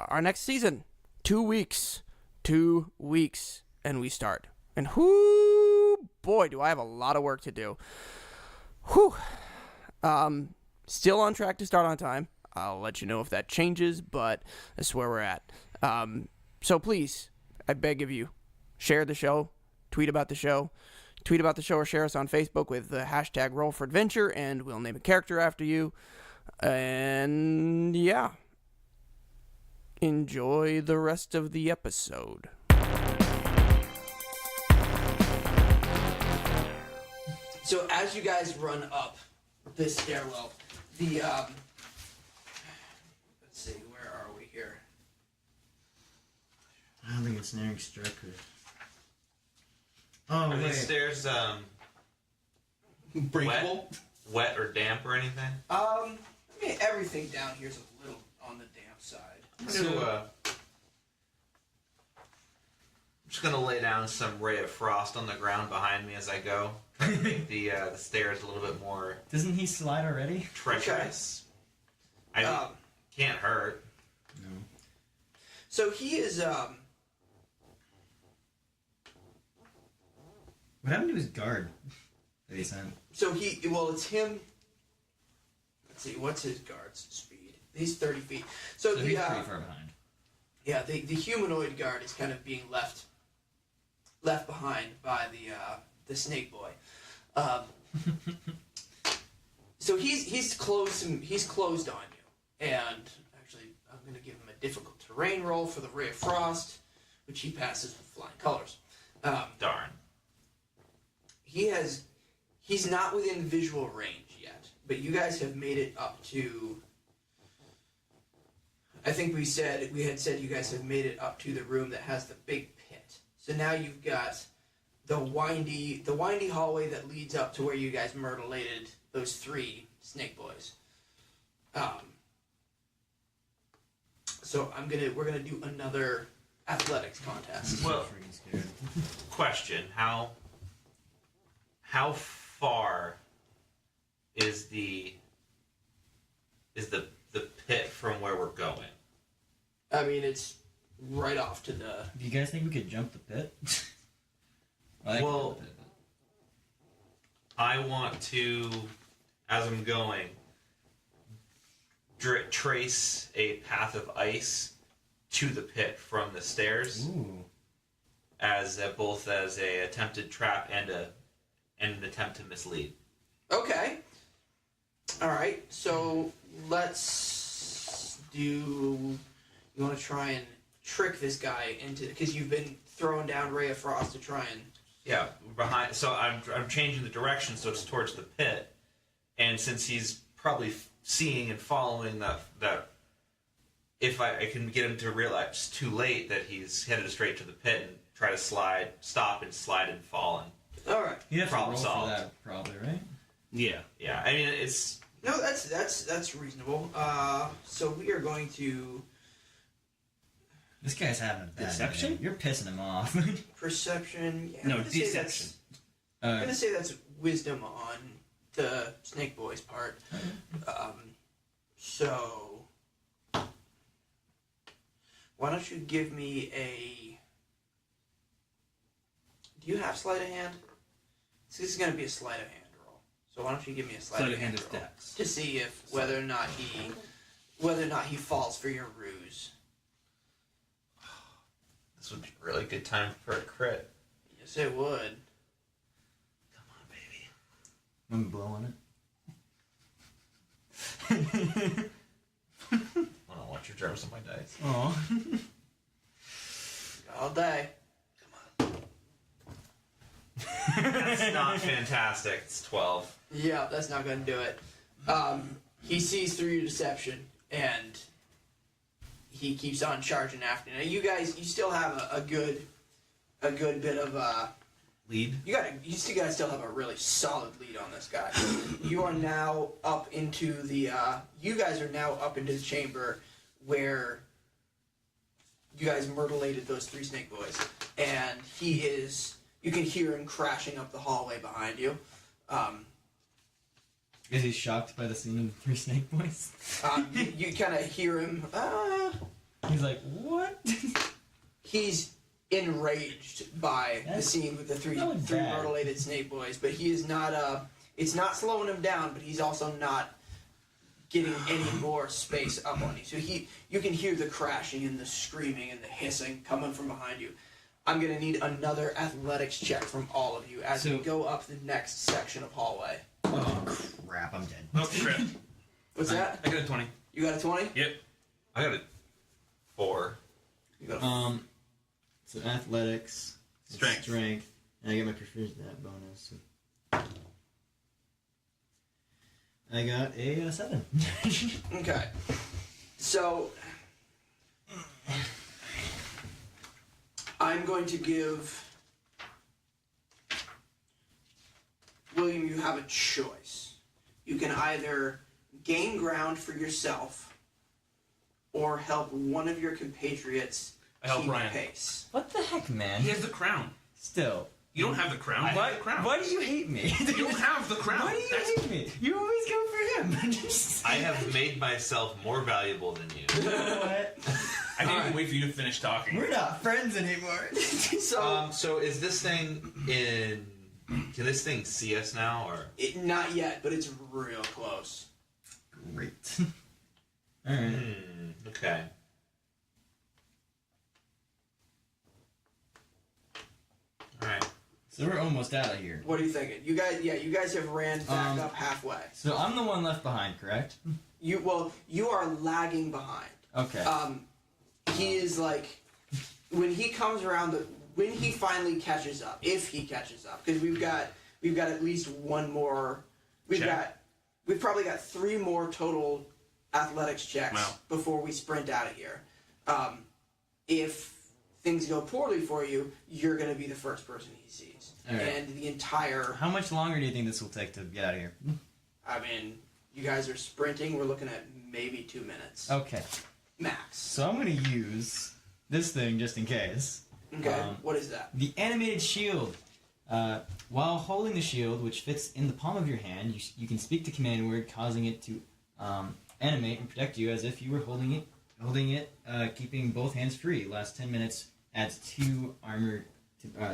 Our next season, 2 weeks. 2 weeks, and we start. And whoo, boy, do I have a lot of work to do. Whew. Still on track to start on time. I'll let you know if that changes, but that's where we're at. So please, I beg of you, share the show, tweet about the show, or share us on Facebook with the hashtag Roll for Adventure, and we'll name a character after you. And yeah, enjoy the rest of the episode. So as you guys run up this stairwell, the let's see, where are we here? I don't think it's snaring striker. Oh, Are wait. these stairs Breakable? wet or damp or anything? I mean, everything down here is a little on the damp side. I'm just gonna lay down some ray of frost on the ground behind me as I go. Try to make the stairs a little bit more Doesn't he slide already? treacherous. I can't hurt. No. So he is, What happened to his guard that he sent? it's him. Let's see, what's his guard's speed? He's 30 feet. So So the, he's pretty far behind. yeah, the humanoid guard is kind of being left behind by the snake boy. So he's closed on you, and actually I'm going to give him a difficult terrain roll for the ray of frost, which he passes with flying colors. Darn. He's not within visual range yet, but you guys have made it up to. I think we had said you guys have made it up to the room that has the big pit. So now you've got the windy hallway that leads up to where you guys myrtleated those 3 snake boys. So we're gonna do another athletics contest. Well, Freaking scared. question: How far is the pit from where we're going? I mean, it's right off to the. Do you guys think we could jump the pit? I can Well- jump the pit, I want to, as I'm going, trace a path of ice to the pit from the stairs, Ooh. as both as a attempted trap and an attempt to mislead. Okay. All right. So let's do. You want to try and trick this guy into because you've been throwing down ray of frost to try and. Yeah, behind. So I'm changing the direction so it's towards the pit, and since he's probably seeing and following that, if I can get him to realize it's too late that he's headed straight to the pit and try to stop and slide and fall and. All right. You have to roll Problem for solved. that, probably, right? Yeah. Yeah, I mean it's. No, that's reasonable. So we are going to This guy's having a bad Deception? night. You're pissing him off. perception. Yeah, No, I'm gonna say deception. I'm gonna say that's wisdom on the snake boy's part. So why don't you give me a? Do you have sleight of hand? So this is gonna be a sleight of hand roll. So why don't you give me a Sleight of hand is roll dex. to see if whether or not he falls for your ruse. This would be a really good time for a crit. Yes, it would. Come on, baby. Let me blow on it. I don't want your germs on my dice. Aw. All day. That's not fantastic. It's 12. Yeah, that's not going to do it. He sees through your deception, and he keeps on charging after. Now, you guys, you still have a good bit of Lead. you still guys still have a really solid lead on this guy. You are now up into the you guys are now up into the chamber where you guys myrtleated those 3 snake boys, and he is. You can hear him crashing up the hallway behind you. Is he shocked by the scene of the 3 snake boys? You kind of hear him. He's like, what? He's enraged by the That's scene with the three really bad. mutilated snake boys, but he is not. It's not slowing him down, but he's also not getting any more space up on you. So you can hear the crashing and the screaming and the hissing coming from behind you. I'm gonna need another athletics check from all of you as we go up the next section of hallway. Oh crap! I'm dead. Oh, crap. What's that? I got a 20. You got a 20? Yep. I got a 4. You got a So athletics, Strength. and I get my proficiency that bonus. So. I got a 7. Okay. So I'm going to give William, you have a choice. You can either gain ground for yourself or help one of your compatriots I help keep Ryan. pace. What the heck, man? He has the crown. Still. You don't have the crown. I have the crown. Why do you hate me? You don't have the crown. Why do you hate me? You always go for him. I have made myself more valuable than you. You know what? I didn't even wait for you to finish talking. We're not friends anymore. So is this thing in? Can this thing see us now, or? Not yet, but it's real close. Great. Alright. Okay. All right. So we're almost out of here. What are you thinking? You guys have ran back up halfway. So I'm the one left behind, correct? You are lagging behind. Okay. He is like, when he comes around, when he finally catches up, if he catches up, because we've got at least one more. We've probably got 3 more total athletics checks before we sprint out of here. If things go poorly for you, you're going to be the first person he sees, and the entire. How much longer do you think this will take to get out of here? I mean, you guys are sprinting. We're looking at maybe 2 minutes. Okay. Max. So I'm going to use this thing just in case. Okay. What is that? The animated shield. While holding the shield, which fits in the palm of your hand, you can speak the command word, causing it to animate and protect you as if you were holding it, keeping both hands free. Last 10 minutes adds 2 armor,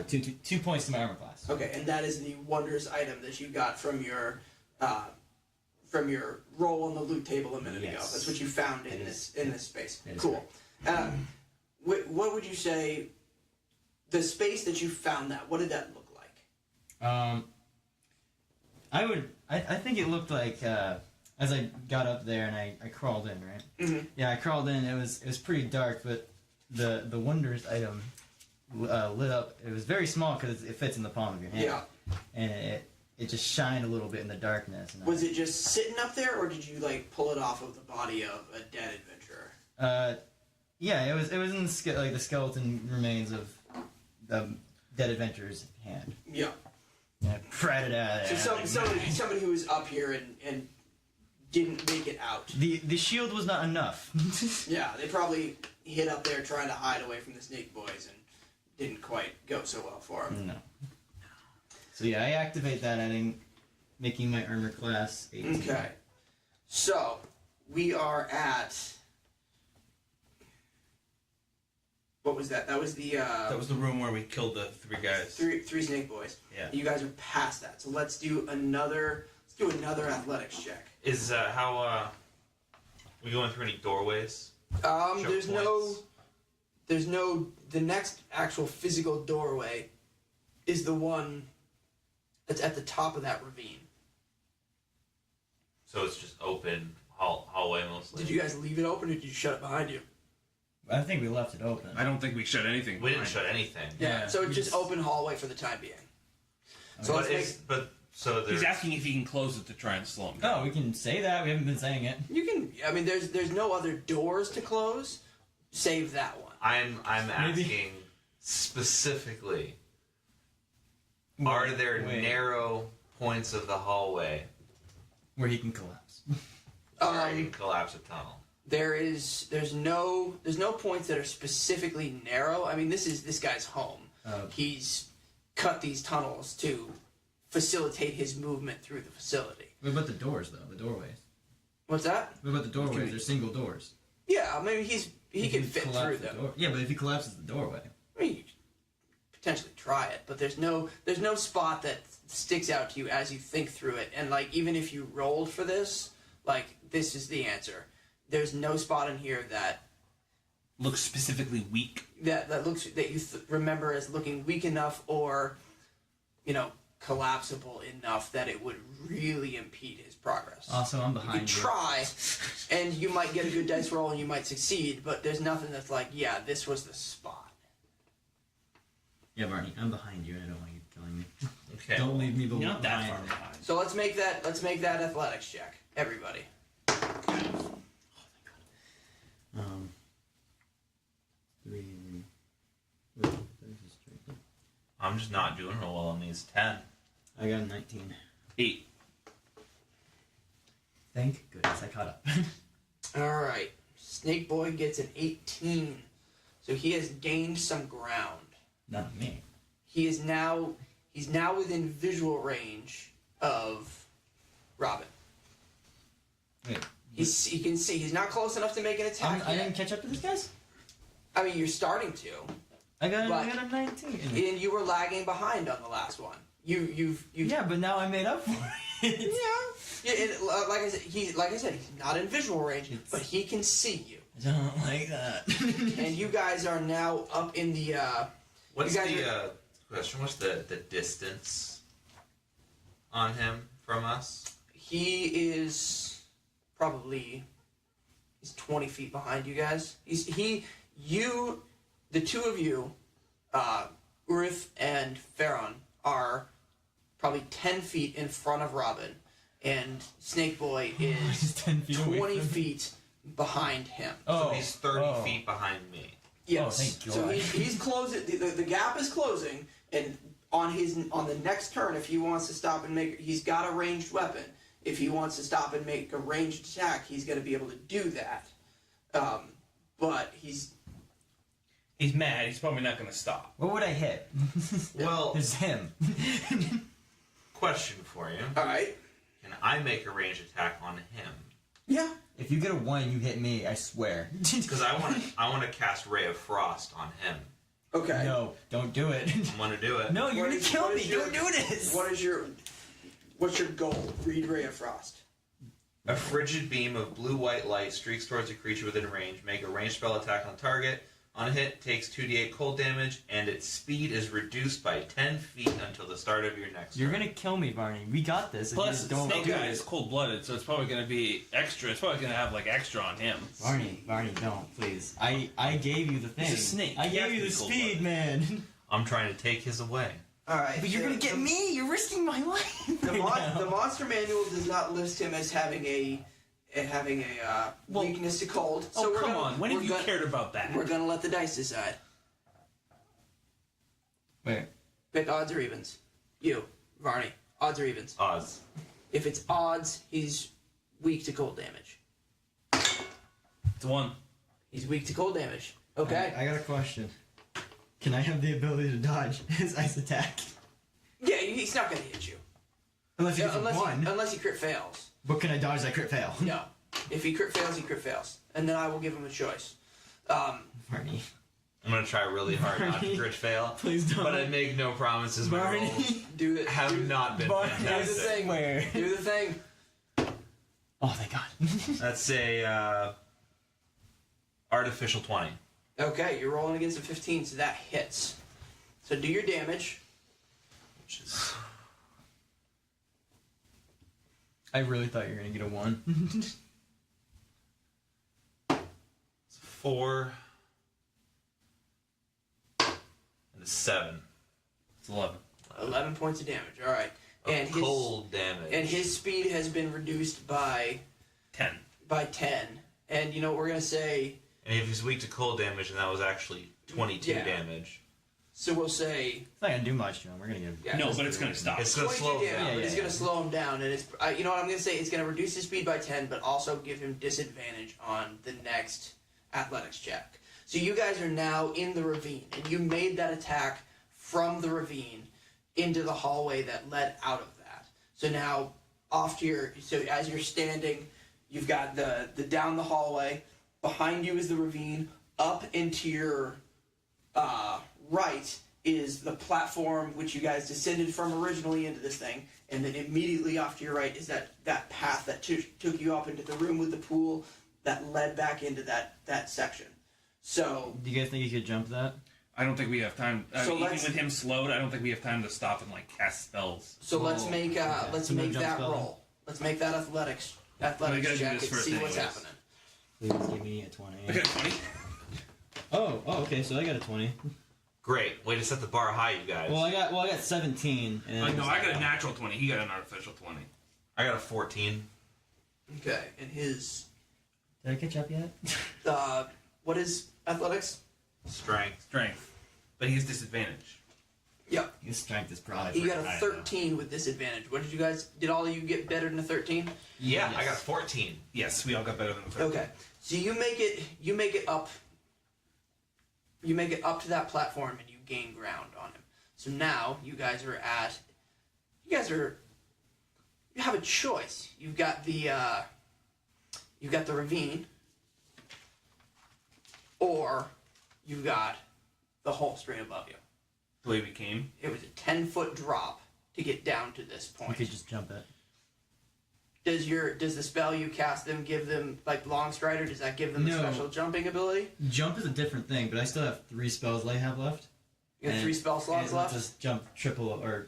2 points to my armor class. Okay, and that is the wondrous item that you got from your roll on the loot table a minute ago. That's what you found in this space. Cool. What would you say? The space that you found what did that look like? I think it looked like as I got up there and I crawled in, right? Mm-hmm. Yeah, I crawled in. It was pretty dark, but the wondrous item lit up. It was very small because it fits in the palm of your hand. Yeah. And it just shined a little bit in the darkness. And Was it just sitting up there, or did you pull it off of the body of a dead adventurer? Yeah, it was in the skeleton remains of the dead adventurer's hand. Yeah. Yeah, pried it out. So somebody who was up here and didn't make it out. The shield was not enough. Yeah, they probably hid up there trying to hide away from the snake boys and didn't quite go so well for them. No. So yeah, I activate that, making my armor class 18. Okay. So we are at. What was that? That was the. That was the room where we killed the 3 guys. Three snake boys. Yeah. You guys are past that, so let's do another. Let's do another athletics check. Is how we going through any doorways? There's points? no. The next actual physical doorway is the one that's at the top of that ravine. So it's just open hallway mostly. Did you guys leave it open, or did you shut it behind you? I think we left it open. I don't think we shut anything. We didn't shut anything. Yeah. So it's just open hallway for the time being. So So He's asking if he can close it to try and slow him down. Oh, we can say that. We haven't been saying it. You can. I mean, there's no other doors to close, save that one. I'm asking specifically. Are there narrow points of the hallway where he can collapse? where you can collapse a tunnel? There's no points that are specifically narrow. I mean, this guy's home. He's cut these tunnels to facilitate his movement through the facility. What about the doors, though? The doorways? What's that? What about the doorways? They're single doors. Yeah, I mean he can fit collapse through the them. door. Yeah, but if he collapses the doorway. I mean, potentially try it, but there's no spot that sticks out to you as you think through it. And like even if you rolled for this, like this is the answer. There's no spot in here that looks specifically weak. That looks that you remember as looking weak enough or, you know, collapsible enough that it would really impede his progress. Also, I'm You behind could you. try, and you might get a good dice roll and you might succeed, but there's nothing that's like, yeah, this was the spot. Yeah, Barney, I'm behind you and I don't want you killing me. Okay. Don't leave me You're not that far behind. behind. So let's make that athletics check, everybody. Um, 3. Wait, this is straight. I'm just not doing real well on these 10. I got a 19. 8. Thank goodness I caught up. All right, Snake Boy gets an 18, so he has gained some ground. Not me. He's now within visual range of Robin. Wait, He can see. He's not close enough to make an attack I yet. didn't catch up to this guys? I mean, you're starting to, I got But- a 19. and you were lagging behind on the last one. You've Yeah, but now I made up for it. Yeah, like I said, he's not in visual range, but he can see you. I don't like that. And you guys are now up in the. What's You guys the question? What's the distance on him from us? He is probably 20 feet behind you guys. The two of you, Urf and Pharon, are probably 10 feet in front of Robin, and Snake Boy is He's 10 feet away 20 from me. feet behind him. So he's 30 feet behind me. Yes. thank So God. he's closing. The gap is closing, and on the next turn, if he wants to stop and make, he's got a ranged weapon. If he wants to stop and make a ranged attack, he's going to be able to do that. But he's mad. He's probably not going to stop. What would I hit? Well, It's him. question for you. all right. Can I make a ranged attack on him? Yeah. If you get a 1 and you hit me, I swear. Because I want to cast Ray of Frost on him. Okay. No, don't do it. I'm going to do it. No, you're What gonna is- kill what me. is your- Don't do this. What's your goal? Read Ray of Frost. A frigid beam of blue-white light streaks towards a creature within range. Make a ranged spell attack on target. On a hit, takes 2d8 cold damage, and its speed is reduced by 10 feet until the start of your next You're turn. gonna kill me, Barney. We got this. If you Plus, just don't Snake do Guy it. is cold-blooded, so it's probably going to be extra. It's probably going to have, like, extra on him. Barney, don't, please. I gave you the thing. He's a snake. I He has gave you to the be speed, cold-blooded. man. I'm trying to take his away. All right. But you're gonna get me. You're risking my life. The, right now. the monster manual does not list him as having a Well- weakness to cold. Oh, So we're come gonna, on. When we're have you gonna- cared about that? We're gonna let the dice decide. Wait. Pick odds or evens. You, Varney. Odds or evens. Oz. If it's odds, he's weak to cold damage. It's 1. He's weak to cold damage. Okay. I got a question. Can I have the ability to dodge his ice attack? Yeah, he's not gonna hit you. Unless he gets a unless 1. unless he crit fails. But can I dodge that crit fail? No. If he crit fails, he crit fails. And then I will give him a choice. Barney. I'm going to try really hard not to Barney. crit fail. Please don't. But I make no promises. My Barney. rolls Do the have do, not been Barney. do the fantastic. thing. Where? Do the thing. Oh, thank God. That's a artificial 20. Okay, you're rolling against a 15, so that hits. So do your damage. Which is... I really thought you were gonna get a 1. It's 4 and a 7. It's 11. 11 points of damage. All right. And Of cold damage. and his speed has been reduced by 10. 10. And you know what we're gonna say? And if he's weak to cold damage, then that was actually 22 Yeah. damage. So we'll say It's not gonna do much to him. We're gonna get. Yeah, No, but it's going to stop. It's going to 22 slow him damage, down. but it's Yeah. gonna slow him down, and it's you know what I'm gonna say? It's gonna reduce his speed by 10, but also give him disadvantage on the next athletics check. So you guys are now in the ravine, and you made that attack from the ravine into the hallway that led out of that. So now off to your as you're standing, you've got the down the hallway. Behind you is the ravine. Up into your right is the platform which you guys descended from originally into this thing, and then immediately off to your right is that path that took you up into the room with the pool that led back into that section. So, Do you guys think you could jump that? I don't think we have time. So Even let's- with him slowed, I don't think we have time to stop and cast spells. so let's Cool. make Okay. let's So no make jump that spell? roll. Let's make that athletics gotta do check and this first see what's anyways. happening. Please give me a 20. I got 20. Oh, okay, so I got a 20. Great. Way to set the bar high, you guys. Well, I got 17. And then No, I got a natural 20. He got an artificial 20. I got a 14. Okay, and his Did I catch up yet? what is athletics? Strength. Strength. But he has disadvantage. Yep. His strength is probably You got pretty a high, 13 with disadvantage. What did you guys? Did all of you get better than a 13? Yeah, Yes. I got a 14. Yes, we all got better than the 13. Okay, so you make it up. You make it up to that platform and you gain ground on him. So now you guys you have a choice. You've got the ravine, or you've got the hole straight above you. The way we came. It was a 10-foot drop to get down to this You point. could just jump it. Does the spell you cast them give them like Long Strider? Does that give them a No. special jumping ability? Jump is a different thing, but I still have 3 spells I have left. You have And 3 spell slots it left. Just jump triple our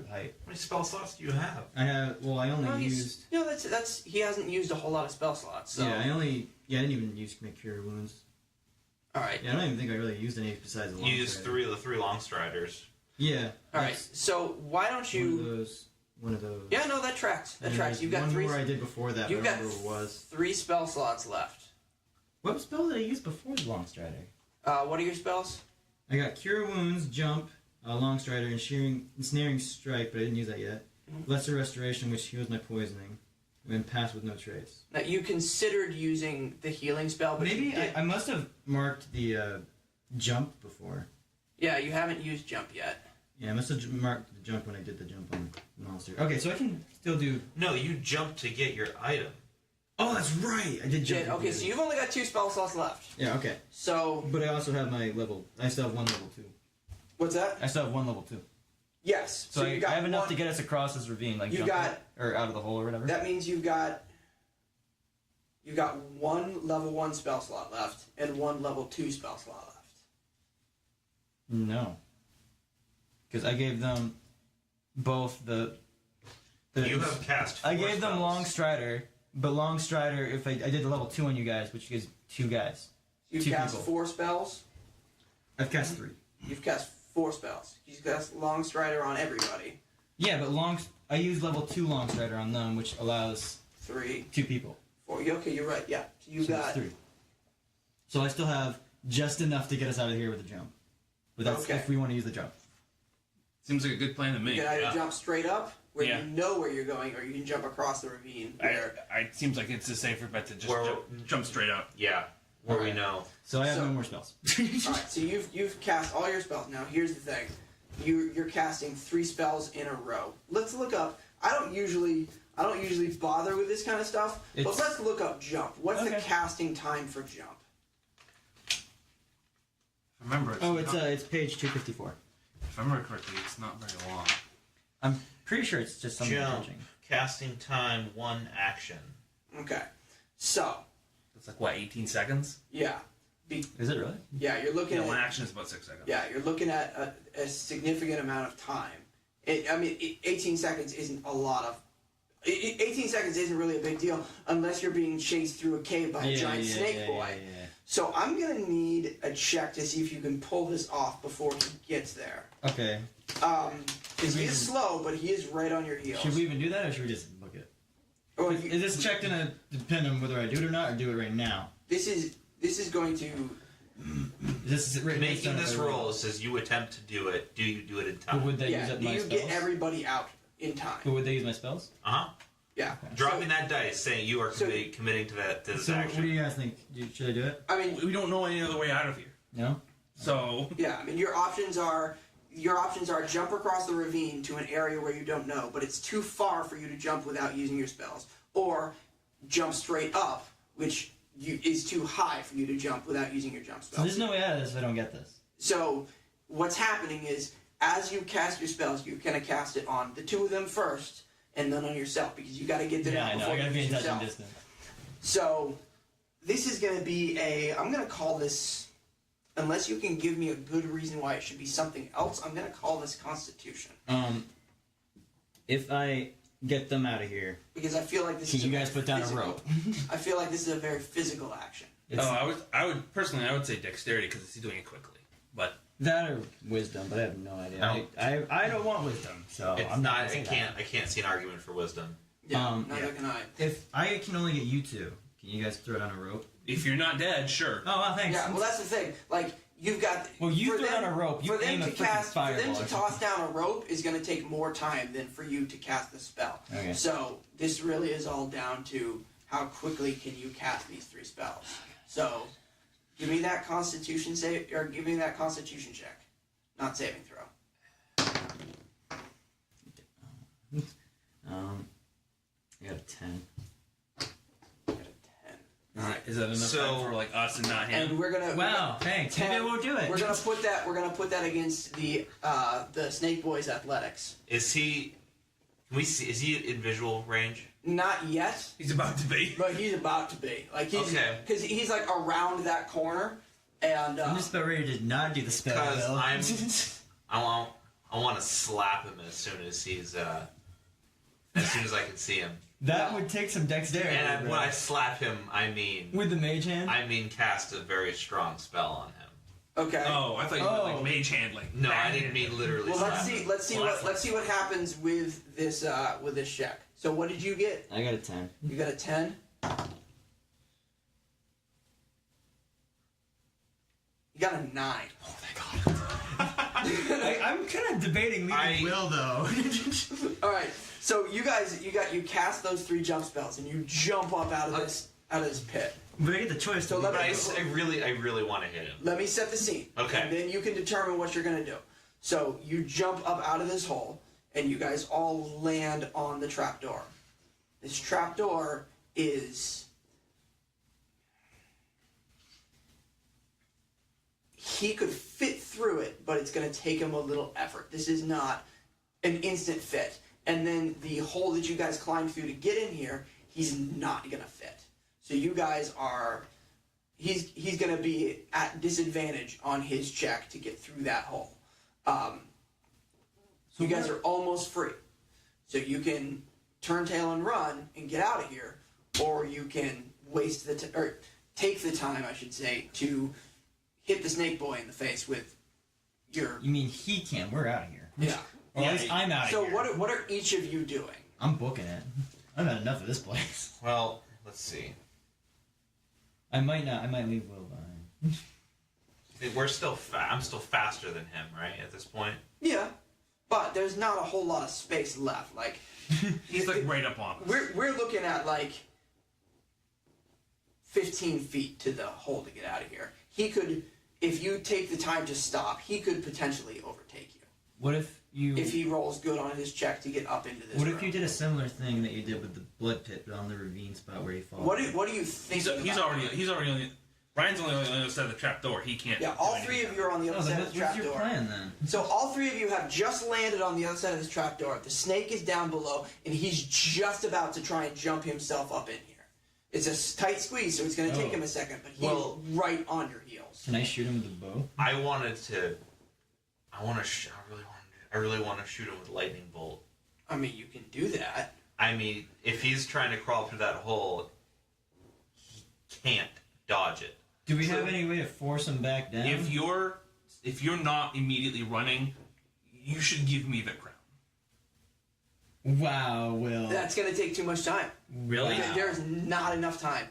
height. How many spell slots do you have? I have. Well, I only used. No, that's he hasn't used a whole lot of spell slots. So. Yeah, I didn't even use make cure wounds. All right. Yeah, I don't even think I really used any besides the long You used strider. the three long striders. Yeah. All right. So why don't you? One of those. Yeah, no, that tracks. That And tracks. there's You've got one 3. more I did before that. You've I got don't remember what it was. 3 spell slots left. What spell did I use before the long strider? What are your spells? I got cure wounds, jump, long strider, and ensnaring strike, but I didn't use that yet. Mhm. Lesser restoration, which heals my poisoning, and pass with no trace. Now you considered using the healing spell, but Maybe you did. I must have marked the jump before. Yeah, you haven't used jump yet. Yeah, I must have marked the jump when I did the jump on the monster. Okay, so I can still do. No, you jumped to get your item. Oh, that's right. I did jump. Yeah, okay, so you've only got 2 spell slots left. Yeah. Okay. So But I also have my level. I still have 1 level 2. what's that? I still have 1 level 2. Yes. So, you got I have enough one- to get us across this ravine, like You jump got- it, or out of the hole or whatever. That means you've got 1 level 1 spell slot left and 1 level 2 spell slot left. No. Because I gave them both the You have cast 4 I gave them spells. long strider, but long strider. If I did the level 2 on you guys, which gives 2 guys. You've 2 cast people. 4 spells. I've cast 3. You've cast 4 spells. You've cast Long Strider on everybody. Yeah, but I used level 2 long strider on them, which allows 3, 2 people. 4. Okay, you're right. Yeah. So you So got. that's 3. So I still have just enough to get us out of here with a jump. But that's Okay. if we want to use the jump. Seems like a good plan to You me. can either Yeah. jump straight up, where Yeah. you know where you're going, or you can jump across the ravine. Where It seems like it's a safer bet to just Where- jump straight up. Yeah, where we Alright. know. So I have So- no more spells. all right, so you've cast all your spells. Now here's the thing, you're casting 3 spells in a row. Let's look up. I don't usually bother with this kind of stuff, but It's- let's look up jump. What's the Okay. casting time for jump? Remember, It's page 254. if I remember correctly, it's not very long. I'm pretty sure it's just something Jump. touching. Casting time 1 action. Okay, so It's like what, 18 seconds? yeah, Is it really? yeah, you're looking Yeah, at one action is about 6 seconds. Yeah, you're looking at a significant amount of time. 18 seconds isn't a lot of. 18 seconds isn't really a big deal unless you're being chased through a cave by a giant snake boy. Yeah. So I'm gonna need a check to see if you can pull this off before he gets there. Okay. Because he is slow, but he is right on your heels. Should we even do that, or should we just look it? Or Is this check gonna depend on whether I do it or not, or do it right now? this is going to. Is this written based Making on this if I roll says you attempt to do it. Do you do it in But time? would they use Yeah. up Do my you spells? get everybody out in time? But would they use my spells? Uh huh. Yeah. Dropping that dice, saying you are So- committing to this So what action. do you guys think? Should I do it? I mean, We don't know any other way out of here. No. So, yeah. I mean, your options are jump across the ravine to an area where you don't know, but it's too far for you to jump without using your spells, or jump straight up, which is too high for you to jump without using your jump So spells. there's no way out of this if I don't get this. So what's happening is, as you cast your spells, you're going to cast it on the two of them first, and then on yourself, because you got to get them Yeah, out I know. before I gotta you be in use touch and yourself. distance. So, this is going to be I'm going to call this, unless you can give me a good reason why it should be something else, I'm going to call this Constitution. If I get them out of here, Because I feel like this can is you guys put down a rope? I feel like this is a very physical action. I would personally, I would say dexterity because he's doing it quickly. But That or wisdom, but I have no idea. No. I don't want wisdom, so It's I'm not. not. Gonna say that. I can't see an argument for wisdom. Yeah, neither can I. If I can only get you two, can you guys throw down a rope? if you're not dead, sure. Oh, well, thanks. Yeah, well, that's the thing. Like, you've got. Well, you for throw them- down a rope, you for them aim a to freaking cast, For them fireball to or toss down a rope is going to take more time than for you to cast the spell. Okay. So this really is all down to how quickly can you cast these three spells. So, give me that Constitution save, or give me that Constitution check, not saving throw. I got a 10. I got a 10. All right, is that enough So- time for like us and not him? And we're gonna. Wow, thanks. Maybe I won't do it. We're gonna put that against the Snake Boys athletics. Is he? Can we see? Is he in visual range? Not yet, He's about to be. but he's about to be. Like he's Okay. because he's like around that corner, and I'm just about ready to not do the spell. Because Bill. I want to slap him as soon as he's as soon as I can see him. That No. would take some dexterity. And bro. when I slap him, I mean With the mage hand? cast a very strong spell on him. okay. Oh, I thought you meant like mage handling. No, I didn't mean literally. Well, slap him. let's see Well, what happens with this check. So what did you get? I got a 10. You got a 10. You got a 9. Oh, thank God. I'm kind of debating leaving Will, though. All right. So you cast those 3 jump spells and you jump up out of this pit. But I get the choice So to let But leave. I really want to hit him. Let me set the scene. Okay. And then you can determine what you're going to do. So you jump up out of this hole, and you guys all land on the trapdoor. This trapdoor is... He could fit through it, but it's going to take him a little effort. This is not an instant fit. And then the hole that you guys climbed through to get in here, he's not going to fit. So you guys are... He's going to be at disadvantage on his check to get through that hole. You guys are almost free. So you can turn tail and run and get out of here, or you can waste or take the time, I should say, to hit the snake boy in the face with your... You mean he can? We're out of here. Yeah. Or at least I'm out of So here. what are each of you doing? I'm booking it. I've had enough of this place. Well, let's see. I might not. I might leave Will behind. We're still. I'm still faster than him, right? At this point. Yeah. But there's not a whole lot of space left. Like... He's like right up on us. We're looking at like 15 feet to the hole to get out of here. He could, if you take the time to stop, he could potentially overtake you. What if you? If he rolls good on his check to get up into this What room. if you did a similar thing that you did with the blood pit, but on the ravine spot where he falls? What do you think? He's already on the... Ryan's only on the other side of the trap door. He can't... Yeah, all 3 of you are on the Oh, other then side of the what's your trapdoor. plan then? So all 3 of you have just landed on the other side of this trapdoor. The snake is down below, and he's just about to try and jump himself up in here. It's a tight squeeze, so it's going to take him a second, but he's right on your heels. Can I shoot him with the bow? I really want to shoot him with lightning bolt. I mean, you can do that. I mean, if he's trying to crawl through that hole, he can't dodge it. Do we have any way to force him back down? If you're not immediately running, you should give me the crown. Wow, Will. That's going to take too much time. Really? Wow. There's not enough time.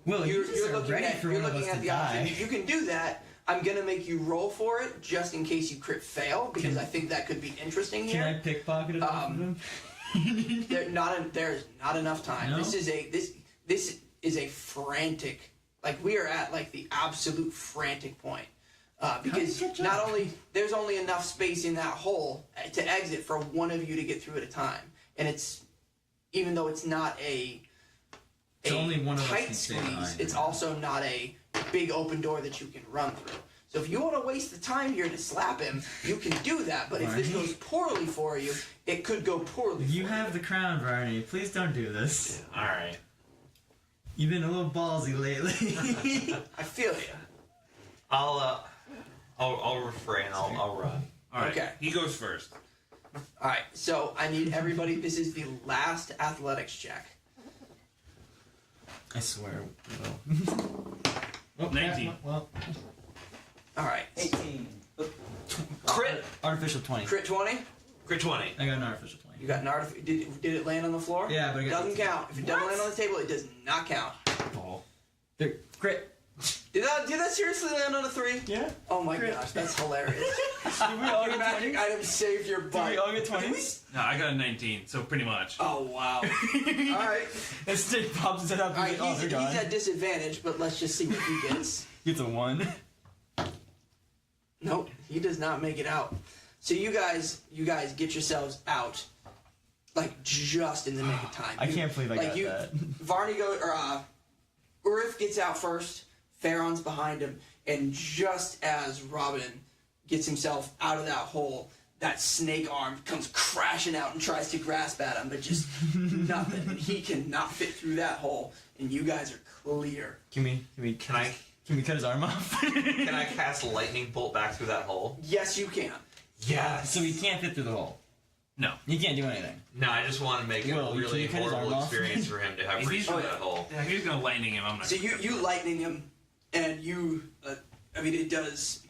Will, You're you're looking ready at for you're one of looking us at to the option. die. If you can do that, I'm gonna make you roll for it just in case you crit fail because I think that could be interesting Can I here. pickpocket it off of him? There's not enough time. No? This is a frantic. Like we are at like the absolute frantic point because catch not up? only there's only enough space in that hole to exit for one of you to get through at a time, and it's even though it's not a It's only one of us tight can stay squeeze, behind. it's also not a big open door that you can run through. So if you want to waste the time here to slap him, you can do that. But if this goes poorly for you, it could go poorly. You have the crown, Barney. Please don't do this. All right. You've been a little ballsy lately. I feel you. I'll refrain. I'll run. All right. Okay. He goes first. All right. So I need everybody. This is the last athletics check. I swear. Well, 19. Well, All right. 18. Crit. Artificial 20. Crit 20. Crit 20. I got an artificial 20. You got an artificial. Did it land on the floor? Yeah, but I It got doesn't 18. count. If it doesn't land on the table, it does not count. Ball. There. Crit. Did that seriously land on a 3? Yeah. Oh my Crit. gosh, that's hilarious. Did we all Your get magic 20s? item saved your Did butt. we all get 20s? No, I got a 19, so pretty much. Oh wow. Alright. And Stick pops his head up and Alright, he's he's gone. at disadvantage, but let's just see what he gets. Gets a 1. Nope, he does not make it out. So you guys get yourselves out, like just in the nick of time. I can't believe I got that. Varney Urf gets out first. Pharon's behind him, and just as Robin gets himself out of that hole, that snake arm comes crashing out and tries to grasp at him, but just nothing. And he cannot fit through that hole, and you guys are clear. Can we cut his arm off? Can I cast lightning bolt back through that hole? Yes, you can. Yes. So he can't fit through the hole. No. He can't do anything. No, I just want to make it Will, a can really you cut his arm horrible off? experience for him to have If reached he's- through that hole. Yeah, he's gonna lightning him. I'm not. So you lightning him, and you, it does.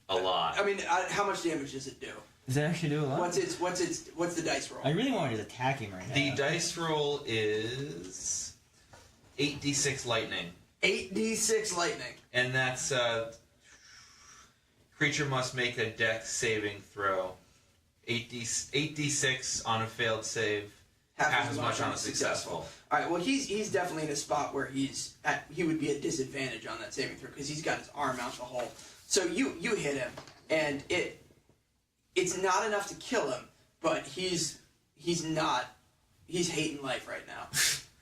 A lot. I mean, how much damage does it do? Does that actually do a lot? What's the dice roll? I really wanted to attack him right now. The dice roll is 8d6 lightning. 8d6 lightning. And that's creature must make a dex saving throw. 8d6 on a failed save. Half as much on a successful. All right. Well, he's definitely in a spot where he would be at disadvantage on that saving throw because he's got his arm out the hole. So you hit him, and it's not enough to kill him, but he's hating life right now,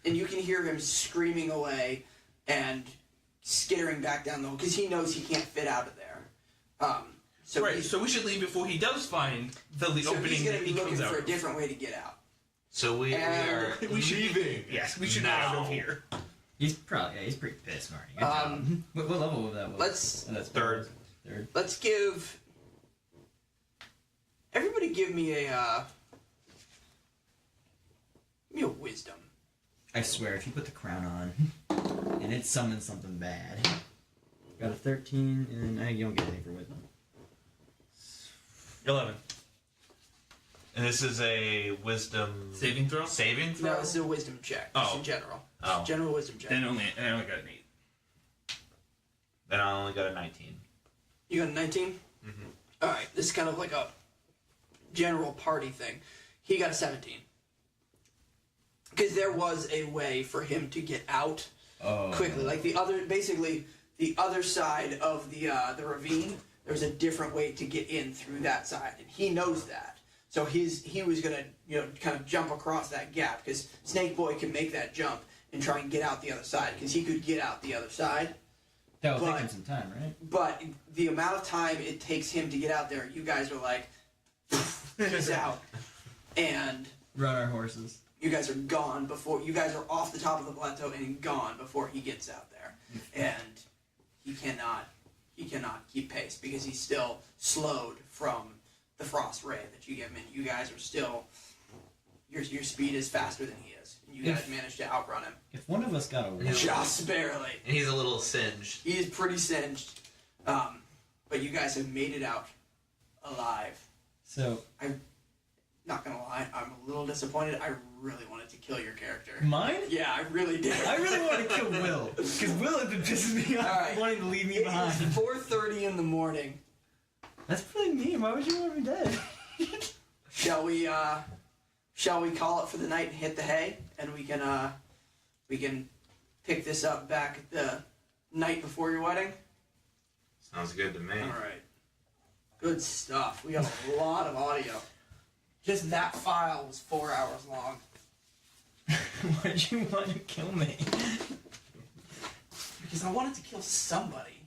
and you can hear him screaming away and skittering back down the hole because he knows he can't fit out of there. So Right. So we should leave before he does find the so opening he's going that to he be looking comes out. for a different way to get out. So we are leaving. Yes, we should now. get out of here. He's pretty pissed, Marty. Good job. What level was that? Let's Oh, that's Third. Third. Let's give everybody give me a wisdom. I swear, if you put the crown on and it summons something bad. Got a 13, and you don't get anything for wisdom. 11. And this is a wisdom Saving throw? saving throw? No, this is a wisdom check. Just Oh. in general. Oh. General wisdom check. Then I only got an 8. Then I only got a 19. You got a 19? Mm-hmm. Alright, this is kind of like a general party thing. He got a 17. Because there was a way for him to get out quickly. Like the other side of the ravine, there's a different way to get in through that side. And he knows that. So he was going to, kind of jump across that gap. Because Snake Boy can make that jump and try and get out the other side. Because he could get out the other side. That will take him some time, right? But the amount of time it takes him to get out there, you guys are like, he's out. And Run our horses. you guys are gone before, you guys are off the top of the plateau and gone before he gets out there. And he cannot keep pace because he's still slowed from the frost ray that you give him. And you guys are still, your speed is faster than he is. And you guys managed to outrun him. If one of us got a will, Just barely. And he's a little singed. He is pretty singed. But you guys have made it out alive. so Not gonna lie, I'm a little disappointed. I really wanted to kill your character. mine? Yeah, I really did. I really want to kill Will because Will has been pissing me off, Alright. wanting to leave me It behind. is 4:30 in the morning. That's pretty mean. Why would you want me dead? Shall we call it for the night and hit the hay, and we can pick this up back at the night before your wedding? Sounds good to me. All right. Good stuff. We got a lot of audio. Just that file was 4 hours long. Why'd you want to kill me? Because I wanted to kill somebody.